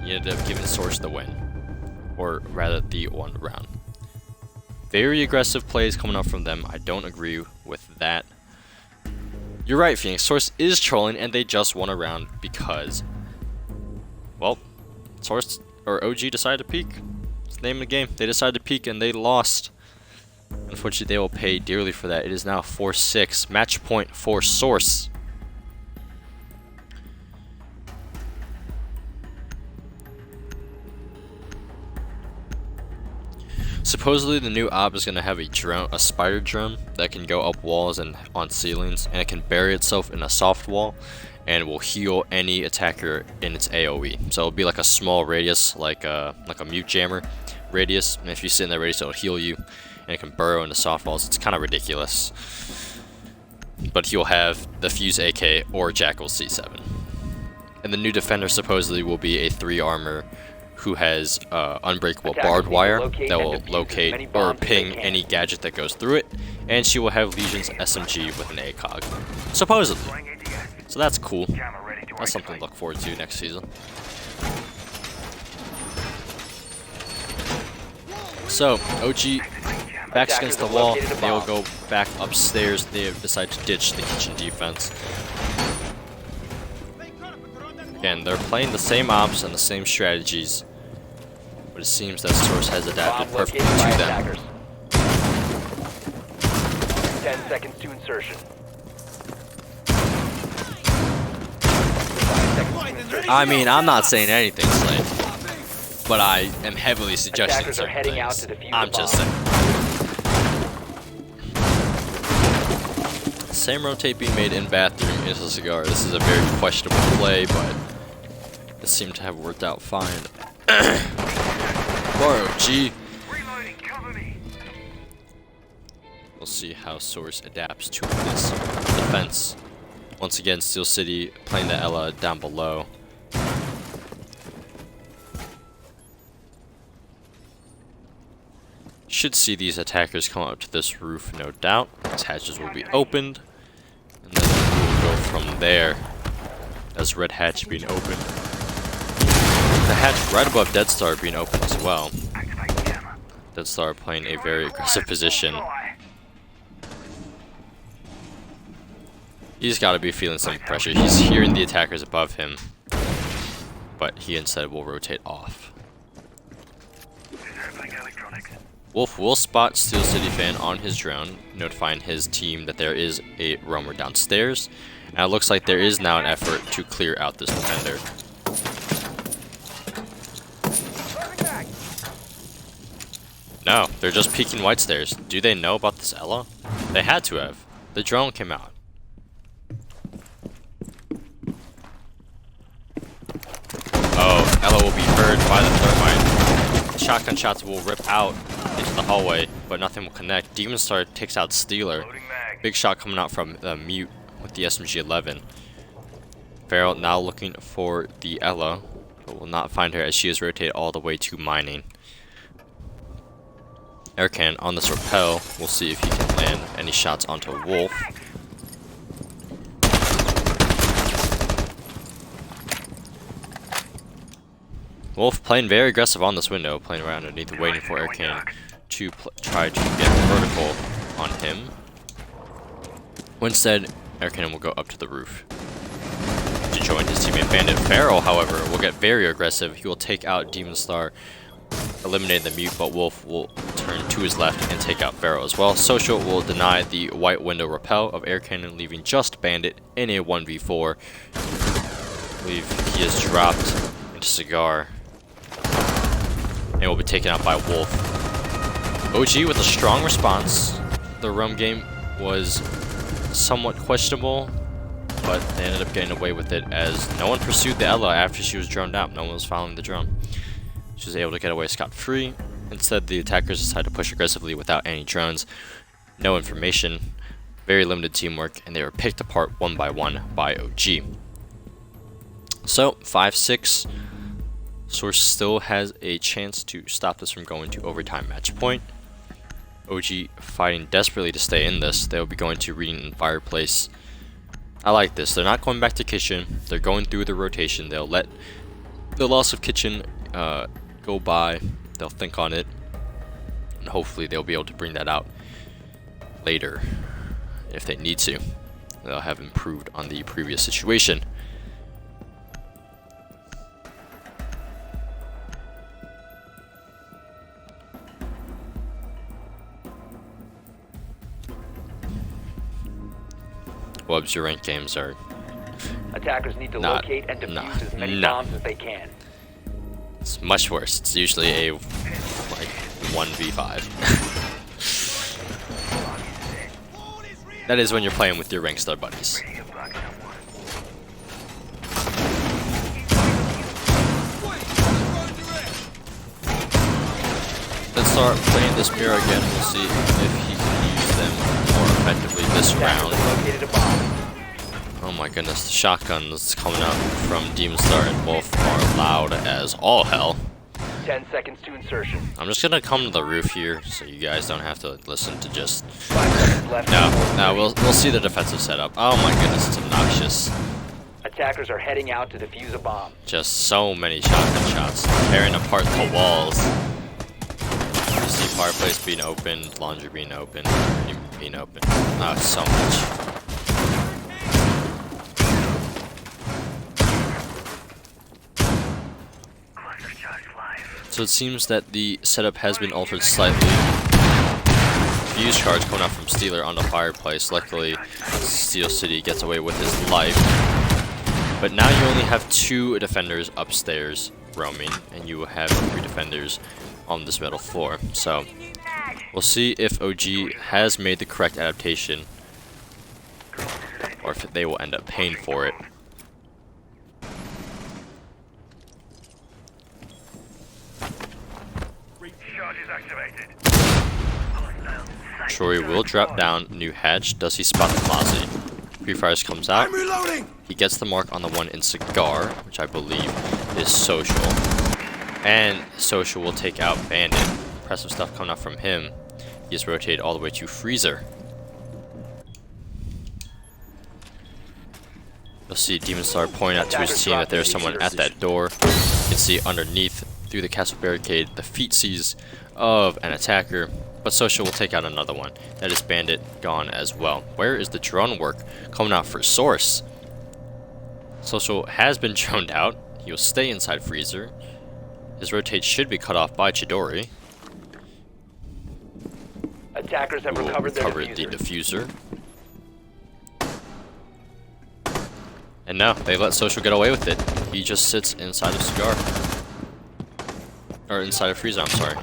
Speaker 1: You ended up giving Source the win. Or rather, the 1 round. Very aggressive plays coming up from them. I don't agree with that. You're right, Phoenix. Source is trolling, and they just won a round because, well, Source or OG decided to peek. It's the name of the game. They decided to peek, and they lost. Unfortunately, they will pay dearly for that. It is now 4-6. Match point for Source. Supposedly, the new op is going to have a spider drone that can go up walls and on ceilings, and it can bury itself in a soft wall and will heal any attacker in its AoE. So it'll be like a small radius, like a mute jammer radius, and if you sit in that radius, it'll heal you, and it can burrow into soft walls. It's kind of ridiculous. But he'll have the Fuse AK or Jackal C7. And the new defender supposedly will be a 3 armor who has unbreakable barbed wire that will locate or ping any gadget that goes through it, and she will have Legion's SMG with an ACOG, supposedly. So that's cool. That's something to look forward to next season. So OG backs against the wall. They will go back upstairs. They have decided to ditch the kitchen defense. Again, they're playing the same ops and the same strategies, but it seems that Source has adapted perfectly to them.
Speaker 2: 10 seconds to insertion. 5 seconds to insertion.
Speaker 1: I mean, I'm not saying anything, Slade, but I am heavily suggesting
Speaker 2: Attackers are
Speaker 1: certain
Speaker 2: heading out
Speaker 1: things.
Speaker 2: to defuse
Speaker 1: I'm
Speaker 2: the
Speaker 1: just
Speaker 2: bomb.
Speaker 1: saying. Same rotate being made in bathroom is a cigar. This is a very questionable play, but it seemed to have worked out fine. Borrow G.
Speaker 3: Reloading, cover me.
Speaker 1: We'll see how Source adapts to this defense. Once again, Steel City playing the Ella down below. Should see these attackers come up to this roof, no doubt. These hatches will be opened, and then we'll go from there. As red hatch being opened. The hatch right above Dead Star being opened as well.
Speaker 3: Activate jammer.
Speaker 1: Dead Star playing a very aggressive position. He's got to be feeling some pressure. He's hearing the attackers above him, but he instead will rotate off.
Speaker 3: Disabling electronics.
Speaker 1: Wolf will spot Steel City fan on his drone, notifying his team that there is a roamer downstairs, and it looks like there is now an effort to clear out this defender. No, they're just peeking white stairs. Do they know about this Ella? They had to have. The drone came out. Oh, Ella will be heard by the thermite. Shotgun shots will rip out into the hallway, but nothing will connect. Demon Star takes out Steeler.
Speaker 3: Loading mag.
Speaker 1: Big shot coming out from the mute with the SMG-11. Farrell now looking for the Ella, but will not find her as she is rotated all the way to mining. Aircan on this rappel. We'll see if he can land any shots onto Wolf. Wolf playing very aggressive on this window, playing around underneath, waiting for Aircan to try to get vertical on him. Instead, Aircan will go up to the roof to join his teammate Bandit. Farrell, however, will get very aggressive. He will take out Demon Star, eliminate the mute, but Wolf will turn to his left and take out Farrell as well. Social will deny the white window rappel of Air Cannon, leaving just Bandit in a 1v4. I believe he is dropped into Cigar and will be taken out by Wolf. OG with a strong response. The roam game was somewhat questionable, but they ended up getting away with it as no one pursued the Ella after she was droned out. No one was following the drone. She was able to get away scot-free. Instead, the attackers decided to push aggressively without any drones, no information, very limited teamwork, and they were picked apart one by one by OG. So, 5-6. Source still has a chance to stop this from going to overtime match point. OG fighting desperately to stay in this. They'll be going to Reading and Fireplace. I like this. They're not going back to Kitchen. They're going through the rotation. They'll let the loss of Kitchen go by. They'll think on it, and hopefully they'll be able to bring that out later if they need to. They'll have improved on the previous situation. Wubs, your ranked games are
Speaker 2: Attackers need to
Speaker 1: Not-
Speaker 2: locate and defuse
Speaker 1: nah,
Speaker 2: as many
Speaker 1: no.
Speaker 2: bombs as they can.
Speaker 1: it's much worse. It's usually a like 1v5. That is when you're playing with your rank star buddies. Let's start playing this mirror again. We'll see if he can use them more effectively this round.
Speaker 2: Located a bomb.
Speaker 1: Oh my goodness, the shotguns coming out from Demon Star and Wolf are loud as all hell.
Speaker 2: 10 seconds to insertion.
Speaker 1: I'm just gonna come to the roof here so you guys don't have to listen to just...
Speaker 2: 5 seconds left.
Speaker 1: No, we'll see the defensive setup. Oh my goodness, it's obnoxious.
Speaker 2: Attackers are heading out to defuse a bomb.
Speaker 1: Just so many shotgun shots, tearing apart the walls. You see fireplace being opened, laundry being opened, being opened. Oh, so much. So it seems that the setup has been altered slightly. defuse charge coming out from Steeler on the fireplace. Luckily, Steel City gets away with his life. But now you only have 2 defenders upstairs roaming, and you will have 3 defenders on this metal floor. So we'll see if OG has made the correct adaptation, or if they will end up paying for it.
Speaker 3: Charge is activated.
Speaker 1: Troy will drop down new hatch. Does he spot the Mozzie? Pre-fires comes out.
Speaker 4: I'm reloading.
Speaker 1: He gets the mark on the one in Cigar, which I believe is Social. And Social will take out Bandit. Impressive stuff coming out from him. He is rotated all the way to Freezer. You'll see Demon Star point out to his team that there's someone at that door. You can see underneath, through the castle barricade, the feetsies of an attacker. But Social will take out another one. That is Bandit gone as well. Where is the drone work coming out for Source? Social has been droned out. He will stay inside Freezer. His rotate should be cut off by Chidori.
Speaker 2: Attackers have
Speaker 1: Who will
Speaker 2: recovered their
Speaker 1: recover the
Speaker 2: diffuser.
Speaker 1: diffuser. And now they let Social get away with it. He just sits inside of Cigar. Or inside of Freezer, I'm sorry.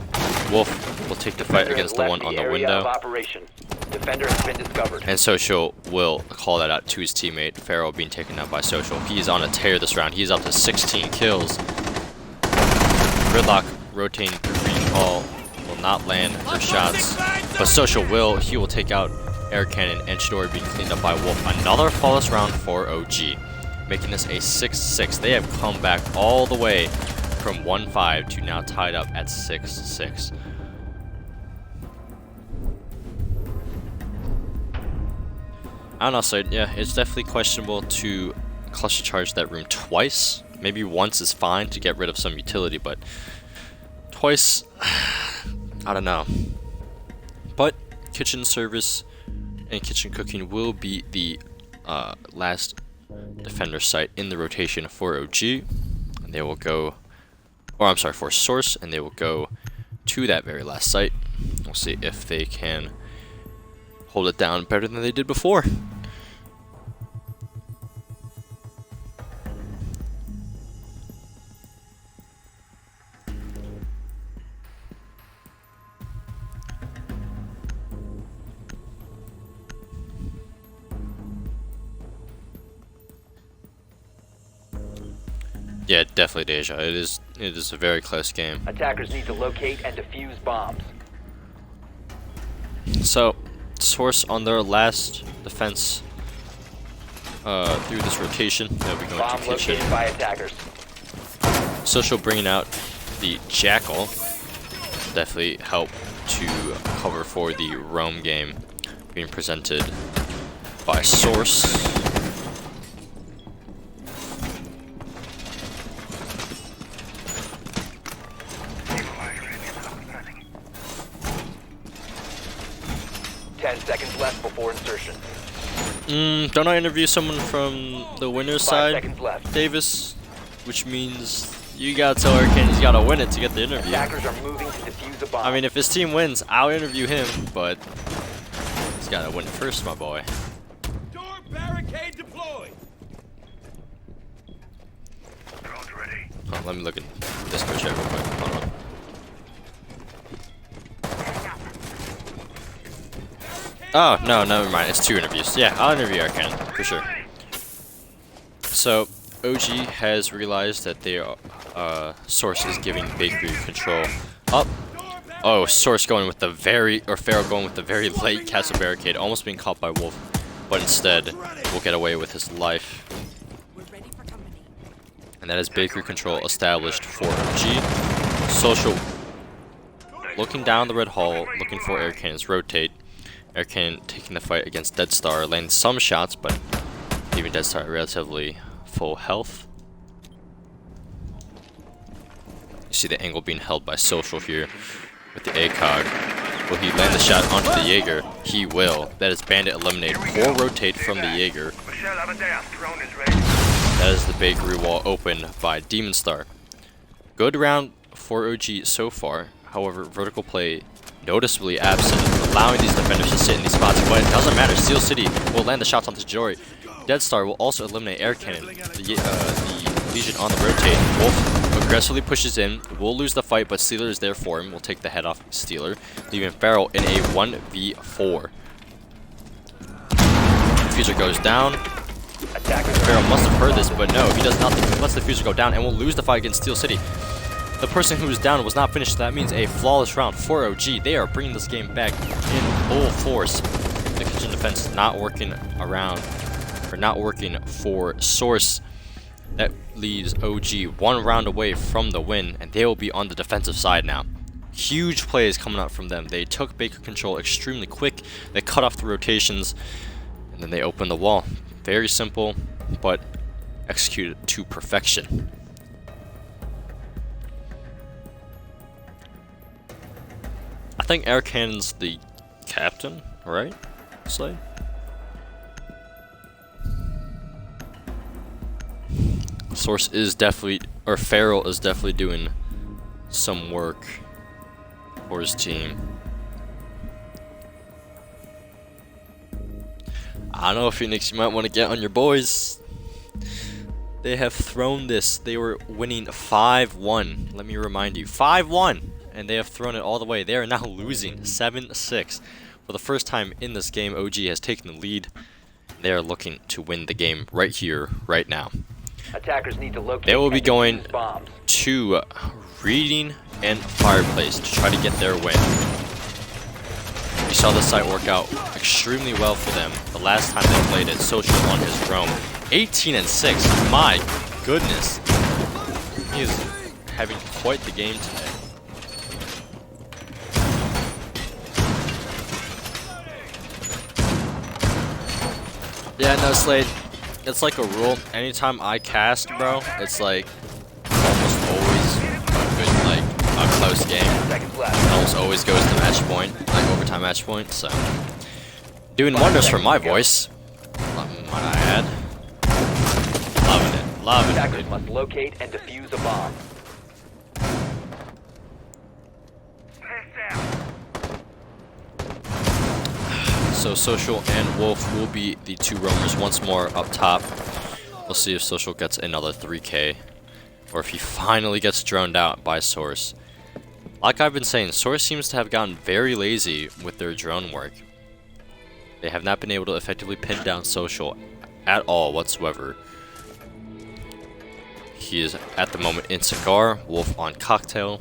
Speaker 1: Wolf will take the fight
Speaker 2: Defender
Speaker 1: against
Speaker 2: has
Speaker 1: the
Speaker 2: left
Speaker 1: one on the
Speaker 2: area
Speaker 1: window.
Speaker 2: of operation. Defender has been discovered.
Speaker 1: And Social will call that out to his teammate. Pharaoh being taken out by Social. He's on a tear this round. He's up to 16 kills. Gridlock rotating through recall will not land their shots. But Social will. He will take out Air Cannon and Chidori being cleaned up by Wolf. Another flawless round for OG. Making this a 6-6. They have come back all the way from 1-5 to now tied up at 6-6. I don't know, so yeah, it's definitely questionable to cluster charge that room twice. Maybe once is fine to get rid of some utility, but twice, I don't know. But kitchen service and kitchen cooking will be the last defender site in the rotation for OG. And they will go, or I'm sorry, for Source, and they will go to that very last site. We'll see if they can hold it down better than they did before. Yeah, definitely Deja. It is a very close game.
Speaker 2: Attackers need to locate and defuse bombs.
Speaker 1: So, Source on their last defense through this rotation. They'll be going
Speaker 2: Bomb
Speaker 1: to kitchen.
Speaker 2: located by attackers.
Speaker 1: Social bringing out the Jackal. Definitely help to cover for the roam game being presented by Source.
Speaker 2: Seconds left before insertion.
Speaker 1: Don't I interview someone from the winner's
Speaker 2: 5
Speaker 1: side,
Speaker 2: seconds left.
Speaker 1: Davis? Which means you gotta tell Hurricane he's gotta win it to get the interview.
Speaker 2: Attackers are moving to defuse a bomb.
Speaker 1: I mean, if his team wins, I'll interview him, but he's gotta win first, my boy.
Speaker 4: Door barricade deployed.
Speaker 3: Drone's ready.
Speaker 1: Oh, let me look at Discord chat real quick. Hold on. Oh, no, never mind. It's 2 interviews. Yeah, I'll interview Arcan, for sure. So, OG has realized that they are, Source is giving Bakery control up. Oh, Source going with the Pharaoh going with the very late castle barricade, almost being caught by Wolf, but instead will get away with his life. And that is Bakery control established for OG. Social looking down the red hall, looking for air cannons rotate. Air Cannon taking the fight against Dead Star, landing some shots, but leaving Dead Star at relatively full health. You see the angle being held by Social here with the ACOG. Will he land the shot onto the Jaeger? He will. That is Bandit eliminated. 4 rotate from the Jaeger.
Speaker 3: Michelle, have a down. Drone is ready.
Speaker 1: That is the bakery wall opened by Demon Star. Good round for OG so far. However, vertical play noticeably absent, allowing these defenders to sit in these spots. But it doesn't matter. Steel City will land the shots onto Chidori. Dead Star will also eliminate Air Cannon. The Legion on the rotate. Wolf aggressively pushes in. Will lose the fight, but Steeler is there for him. Will take the head off Steeler, leaving Feral in a 1v4. Diffuser goes down. Feral must have heard this, but no, he does nothing. He lets the Diffuser go down and will lose the fight against Steel City. The person who was down was not finished, so that means a flawless round for OG. They are bringing this game back in full force. The kitchen defense not working around, or not working for Source. That leaves OG one round away from the win, and they will be on the defensive side now. Huge plays coming out from them. They took Baker control extremely quick. They cut off the rotations, and then they opened the wall. Very simple, but executed to perfection. I think Air Cannon's the captain, right? Slade? Source is definitely, or Feral is definitely doing some work for his team. I don't know, Phoenix, you might want to get on your boys. They have thrown this. They were winning 5-1. Let me remind you, 5-1. And they have thrown it all the way. They are now losing 7-6. For the first time in this game, OG has taken the lead. They are looking to win the game right here, right now.
Speaker 2: Attackers need to locate.
Speaker 1: They will be
Speaker 2: and
Speaker 1: going
Speaker 2: defuse bombs.
Speaker 1: to Reading and Fireplace to try to get their win. We saw the site work out extremely well for them the last time they played it. Social on his drone. 18-6. My goodness. He is having quite the game today. Yeah, no, Slade. It's like a rule. Anytime I cast, bro, it's like almost always a good, like, a close game.
Speaker 2: Seconds
Speaker 1: It
Speaker 2: left.
Speaker 1: almost always goes to match point, like overtime match point, so doing wonders for my voice. Might I add? Loving it, loving it,
Speaker 2: Attackers
Speaker 1: dude.
Speaker 2: must locate and defuse a bomb.
Speaker 3: Piss down.
Speaker 1: So Social and Wolf will be the two roamers once more up top. We'll see if Social gets another 3K, or if he finally gets droned out by Source. Like I've been saying, Source seems to have gotten very lazy with their drone work. They have not been able to effectively pin down Social at all whatsoever. He is at the moment in Cigar, Wolf on Cocktail,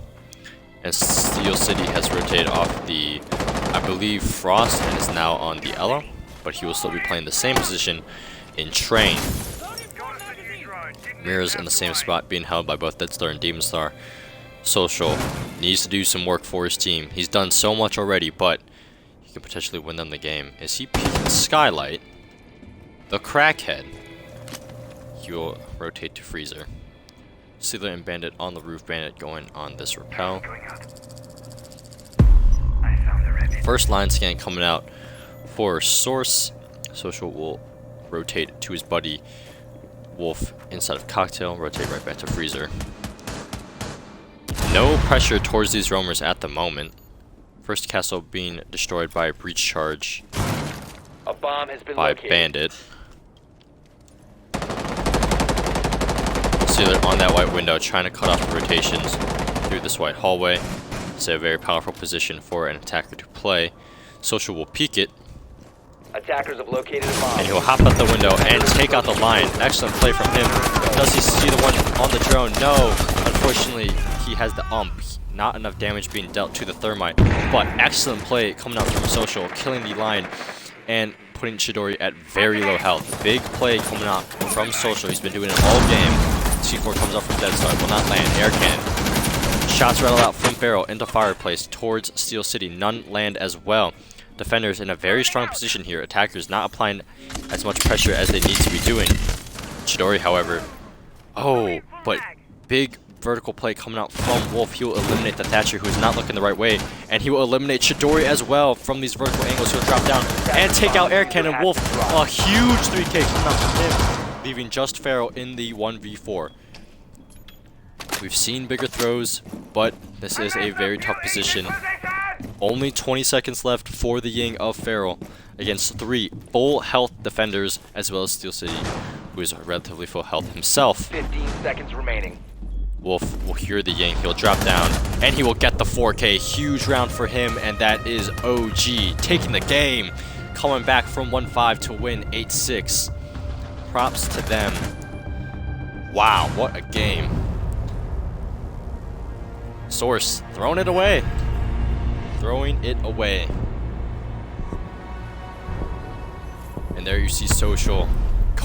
Speaker 1: and Steel City has rotated off the, I believe, Frost, and is now on the Ella, but he will still be playing the same position in Train.
Speaker 3: Got us a new drone. Didn't
Speaker 1: Mirrors
Speaker 3: even
Speaker 1: in the
Speaker 3: have
Speaker 1: same
Speaker 3: to
Speaker 1: spot, being held by both Dead Star and Demon Star. Social needs to do some work for his team. He's done so much already, but he can potentially win them the game. Is he peeking Skylight? The crackhead. He will rotate to Freezer. Sealer and Bandit on the roof. Bandit going on this rappel.
Speaker 3: Going up. I found the red.
Speaker 1: First line scan coming out for Source. Social will rotate to his buddy Wolf inside of Cocktail. Rotate right back to Freezer. No pressure towards these roamers at the moment. First castle being destroyed by a breach charge
Speaker 2: A bomb has been
Speaker 1: by
Speaker 2: located.
Speaker 1: Bandit. Sealer on that white window trying to cut off the rotations through this white hallway. It's a very powerful position for an attacker to play. Social will peek it,
Speaker 2: Attackers have located a bomb.
Speaker 1: and he will hop out the window and take out the line. Excellent play from him. Does he see the one on the drone? No. Unfortunately, he has the ump. Not enough damage being dealt to the Thermite. But excellent play coming out from Social, killing the line and putting Chidori at very low health. Big play coming out from Social. He's been doing it all game. C4 comes up from Dead Star. Will not land. Air cannon. Shots rattle out from Barrel into Fireplace towards Steel City. None land as well. Defenders in a very strong position here. Attackers not applying as much pressure as they need to be doing. Chidori, however, but big vertical play coming out from Wolf. He will eliminate the Thatcher, who is not looking the right way, and he will eliminate Chidori as well from these vertical angles. He'll drop down and take out Air Cannon. Wolf, a huge 3K coming out from him, leaving just Feral in the 1v4. We've seen bigger throws, but this is a very tough position Only 20 seconds left for the Ying of Feral against 3 full health defenders, as well as Steel City, who is relatively full health himself.
Speaker 2: 15 seconds remaining.
Speaker 1: Wolf will hear the Ying, he'll drop down, and he will get the 4K. Huge round for him, and that is OG taking the game, coming back from 1-5 to win 8-6. Props to them. Wow, what a game. Source, throwing it away. Throwing it away. And there you see Social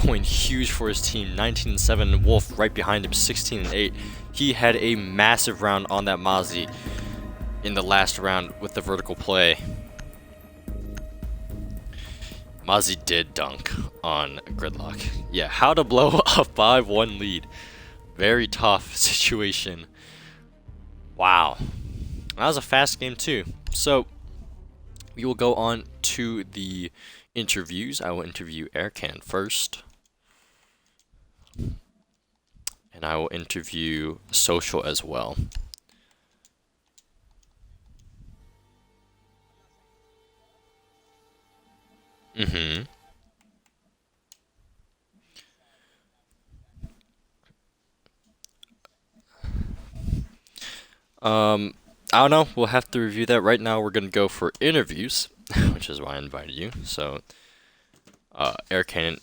Speaker 1: going huge for his team. 19-7. Wolf right behind him, 16-8. He had a massive round on that Mozzie in the last round with the vertical play. Mozzie did dunk on Gridlock. Yeah, how to blow a 5-1 lead. Very tough situation. Wow. That was a fast game too. So, we will go on to the interviews. I will interview Erkan first. And I will interview Social as well. I don't know. We'll have to review that. Right now, we're gonna go for interviews, which is why I invited you. So, Air Cannon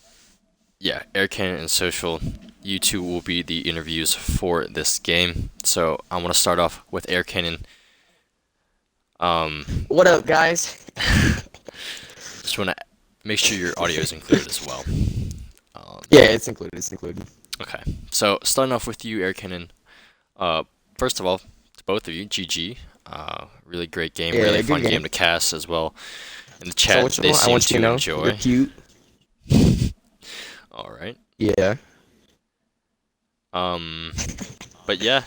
Speaker 1: and Social, you two will be the interviews for this game. So I want to start off with Air Cannon.
Speaker 5: What up, guys?
Speaker 1: Just want to make sure your audio is included as well.
Speaker 5: Yeah, it's included. It's included.
Speaker 1: Okay. So starting off with you, Air Cannon. First of all, to both of you, GG. Really great game.
Speaker 5: Yeah,
Speaker 1: really
Speaker 5: good
Speaker 1: fun game
Speaker 5: game
Speaker 1: to cast as well. In the chat,
Speaker 5: Social,
Speaker 1: they
Speaker 5: I
Speaker 1: seem
Speaker 5: want you
Speaker 1: to
Speaker 5: to know
Speaker 1: enjoy.
Speaker 5: you're cute.
Speaker 1: All right.
Speaker 5: Yeah.
Speaker 1: But yeah.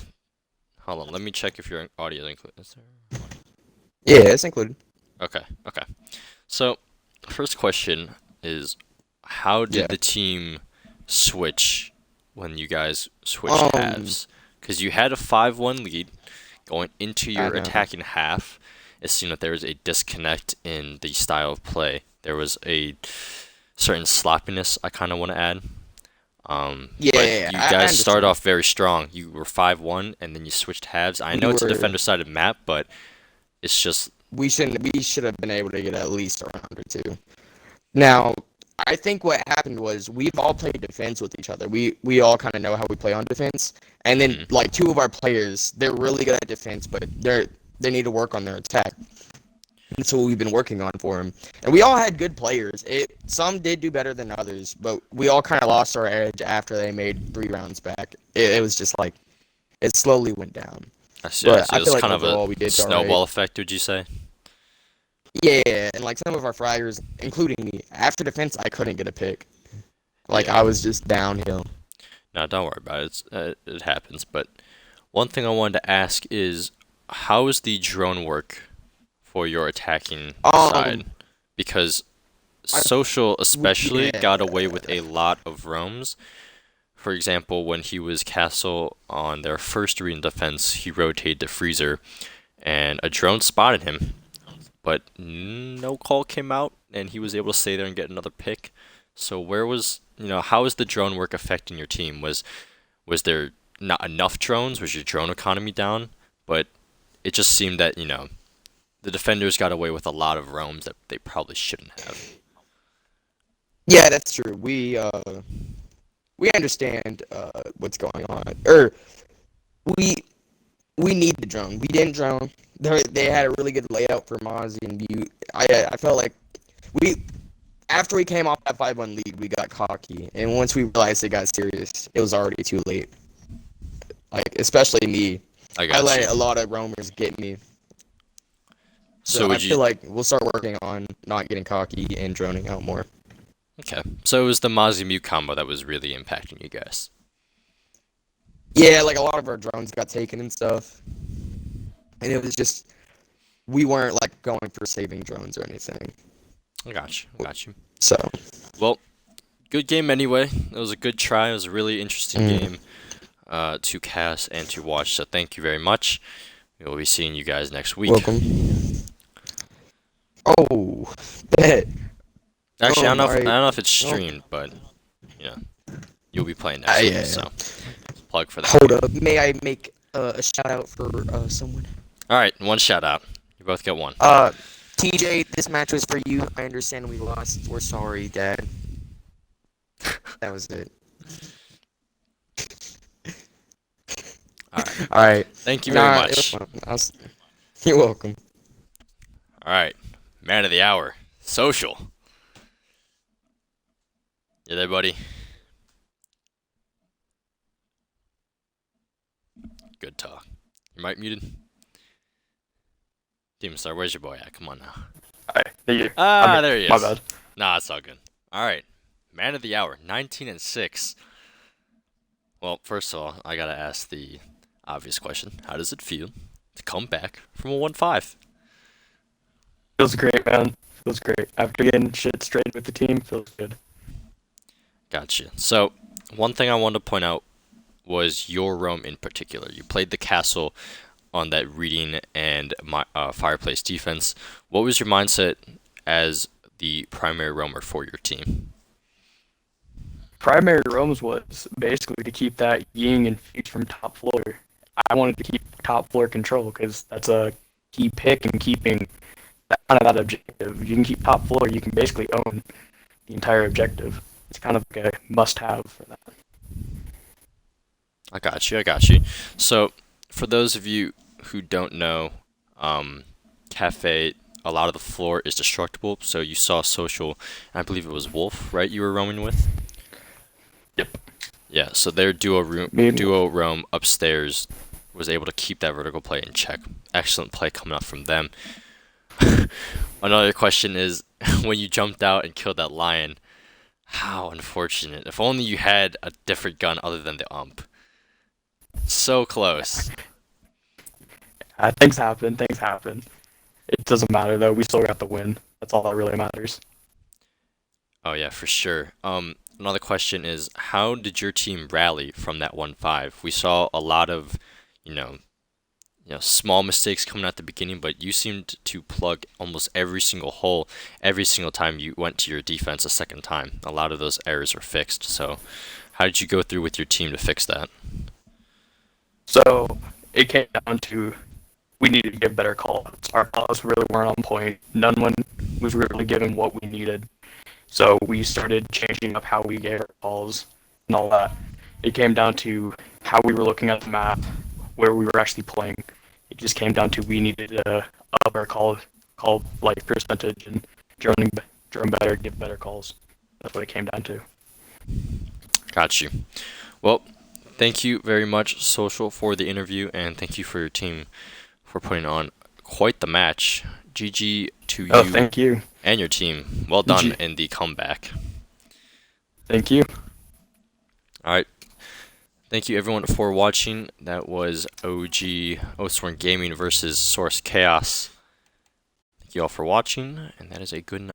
Speaker 1: Hold on. Let me check if your audio is included. Is there...
Speaker 5: Yeah, it's included.
Speaker 1: Okay. Okay. So, first question is, how did
Speaker 5: Yeah.
Speaker 1: the team switch when you guys switched halves? Because you had a 5-1 lead going into your attacking half. It seemed that there was a disconnect in the style of play. There was a certain sloppiness I kind of want to add. But you guys started off very strong. You were 5-1, and then you switched halves. I know it's a defender-sided map, but it's just...
Speaker 5: We should have been able to get at least a round or two. Now, I think what happened was we've all played defense with each other. We all kind of know how we play on defense. And then, like, 2 of our players, they're really good at defense, but they need to work on their attack. That's what we've been working on for them. And we all had good players. Some did do better than others, but we all kind of lost our edge after they made 3 rounds back. It was just like, it slowly went down.
Speaker 1: I see. It was
Speaker 5: like
Speaker 1: kind of
Speaker 5: overall,
Speaker 1: a snowball effect, would you say?
Speaker 5: Yeah, and like some of our fraggers, including me, after defense, I couldn't get a pick. Like, I was just downhill.
Speaker 1: No, don't worry about it. It happens. But one thing I wanted to ask is, how is the drone work for your attacking side? Because Social especially got away with a lot of roams. For example, when he was castle on their first arena defense, he rotated to Freezer, and a drone spotted him. But no call came out, and he was able to stay there and get another pick. So how is the drone work affecting your team? Was there not enough drones? Was your drone economy down? But it just seemed that, the defenders got away with a lot of roams that they probably shouldn't have.
Speaker 5: Yeah, that's true. We understand what's going on. We need the drone. We didn't drone. They had a really good layout for Mozzie and Butte. I felt like after we came off that 5-1 lead, we got cocky. And once we realized it got serious, it was already too late. Like, especially me. I let a lot of roamers get me. So I feel like we'll start working on not getting cocky and droning out more.
Speaker 1: Okay. So it was the Mozzie Mute combo that was really impacting you guys.
Speaker 5: Yeah, like a lot of our drones got taken and stuff. And it was just, we weren't like going for saving drones or anything.
Speaker 1: I got you.
Speaker 5: So.
Speaker 1: Well, good game anyway. It was a good try. It was a really interesting game to cast and to watch. So thank you very much. We will be seeing you guys next week.
Speaker 5: Welcome. Oh, bet.
Speaker 1: Actually, I
Speaker 5: Alright.
Speaker 1: don't know if it's
Speaker 5: Well,
Speaker 1: streamed, but you know, you'll be playing next week,
Speaker 5: yeah.
Speaker 1: so plug for that.
Speaker 5: Hold up. May I make a shout out for someone?
Speaker 1: All right, one shout out. You both get one.
Speaker 5: TJ, this match was for you. I understand we lost. We're sorry, Dad. That was it.
Speaker 1: All right.
Speaker 5: All right.
Speaker 1: Thank you very
Speaker 5: It
Speaker 1: much.
Speaker 5: was fun. You're welcome.
Speaker 1: All right, man of the hour, social. You there, buddy? Good talk. Your mic muted? Demon Star, where's your boy at? Come on now.
Speaker 6: Alright, there you
Speaker 1: Ah, there he is.
Speaker 6: My bad.
Speaker 1: Nah, it's all good. All right, man of the hour, 19-6. Well, first of all, I gotta ask the obvious question: how does it feel to come back from a 1-5?
Speaker 6: Feels great, man. Feels great. After getting shit straight with the team, feels good.
Speaker 1: Gotcha. So, one thing I wanted to point out was your roam in particular. You played the castle on that reading and fireplace defense. What was your mindset as the primary roamer for your team?
Speaker 6: Primary roams was basically to keep that ying and fuse from top floor. I wanted to keep top floor control because that's a key pick in keeping that objective. You can keep top floor, you can basically own the entire objective. It's kind of like a must-have for that.
Speaker 1: I got you. So, for those of you who don't know, Cafe, a lot of the floor is destructible. So you saw Social, I believe it was Wolf, right? You were roaming with.
Speaker 6: Yep.
Speaker 1: Yeah. So their duo roam upstairs was able to keep that vertical play in check. Excellent play coming up from them. Another question is, when you jumped out and killed that lion, how unfortunate. If only you had a different gun other than the ump. So close.
Speaker 6: Things happen. It doesn't matter, though. We still got the win. That's all that really matters.
Speaker 1: Oh, yeah, for sure. Another question is, how did your team rally from that 1-5? We saw a lot of, small mistakes coming at the beginning, but you seemed to plug almost every single hole every single time you went to your defense a second time. A lot of those errors were fixed. So, how did you go through with your team to fix that?
Speaker 6: So it came down to we needed to get better calls. Our calls really weren't on point. None one was really given what we needed. So we started changing up how we gave our calls and all that. It came down to how we were looking at the map, where we were actually playing. It just came down to we needed to up our call like percentage and drone better, give better calls. That's what it came down to.
Speaker 1: Got you. Well, thank you very much, Social, for the interview, and thank you for your team for putting on quite the match. GG to you,
Speaker 6: thank you
Speaker 1: and your team. Well done in the comeback.
Speaker 6: Thank you.
Speaker 1: All right. Thank you, everyone, for watching. That was OG Oathsworn Gaming versus Source Chaos. Thank you all for watching, and that is a good night.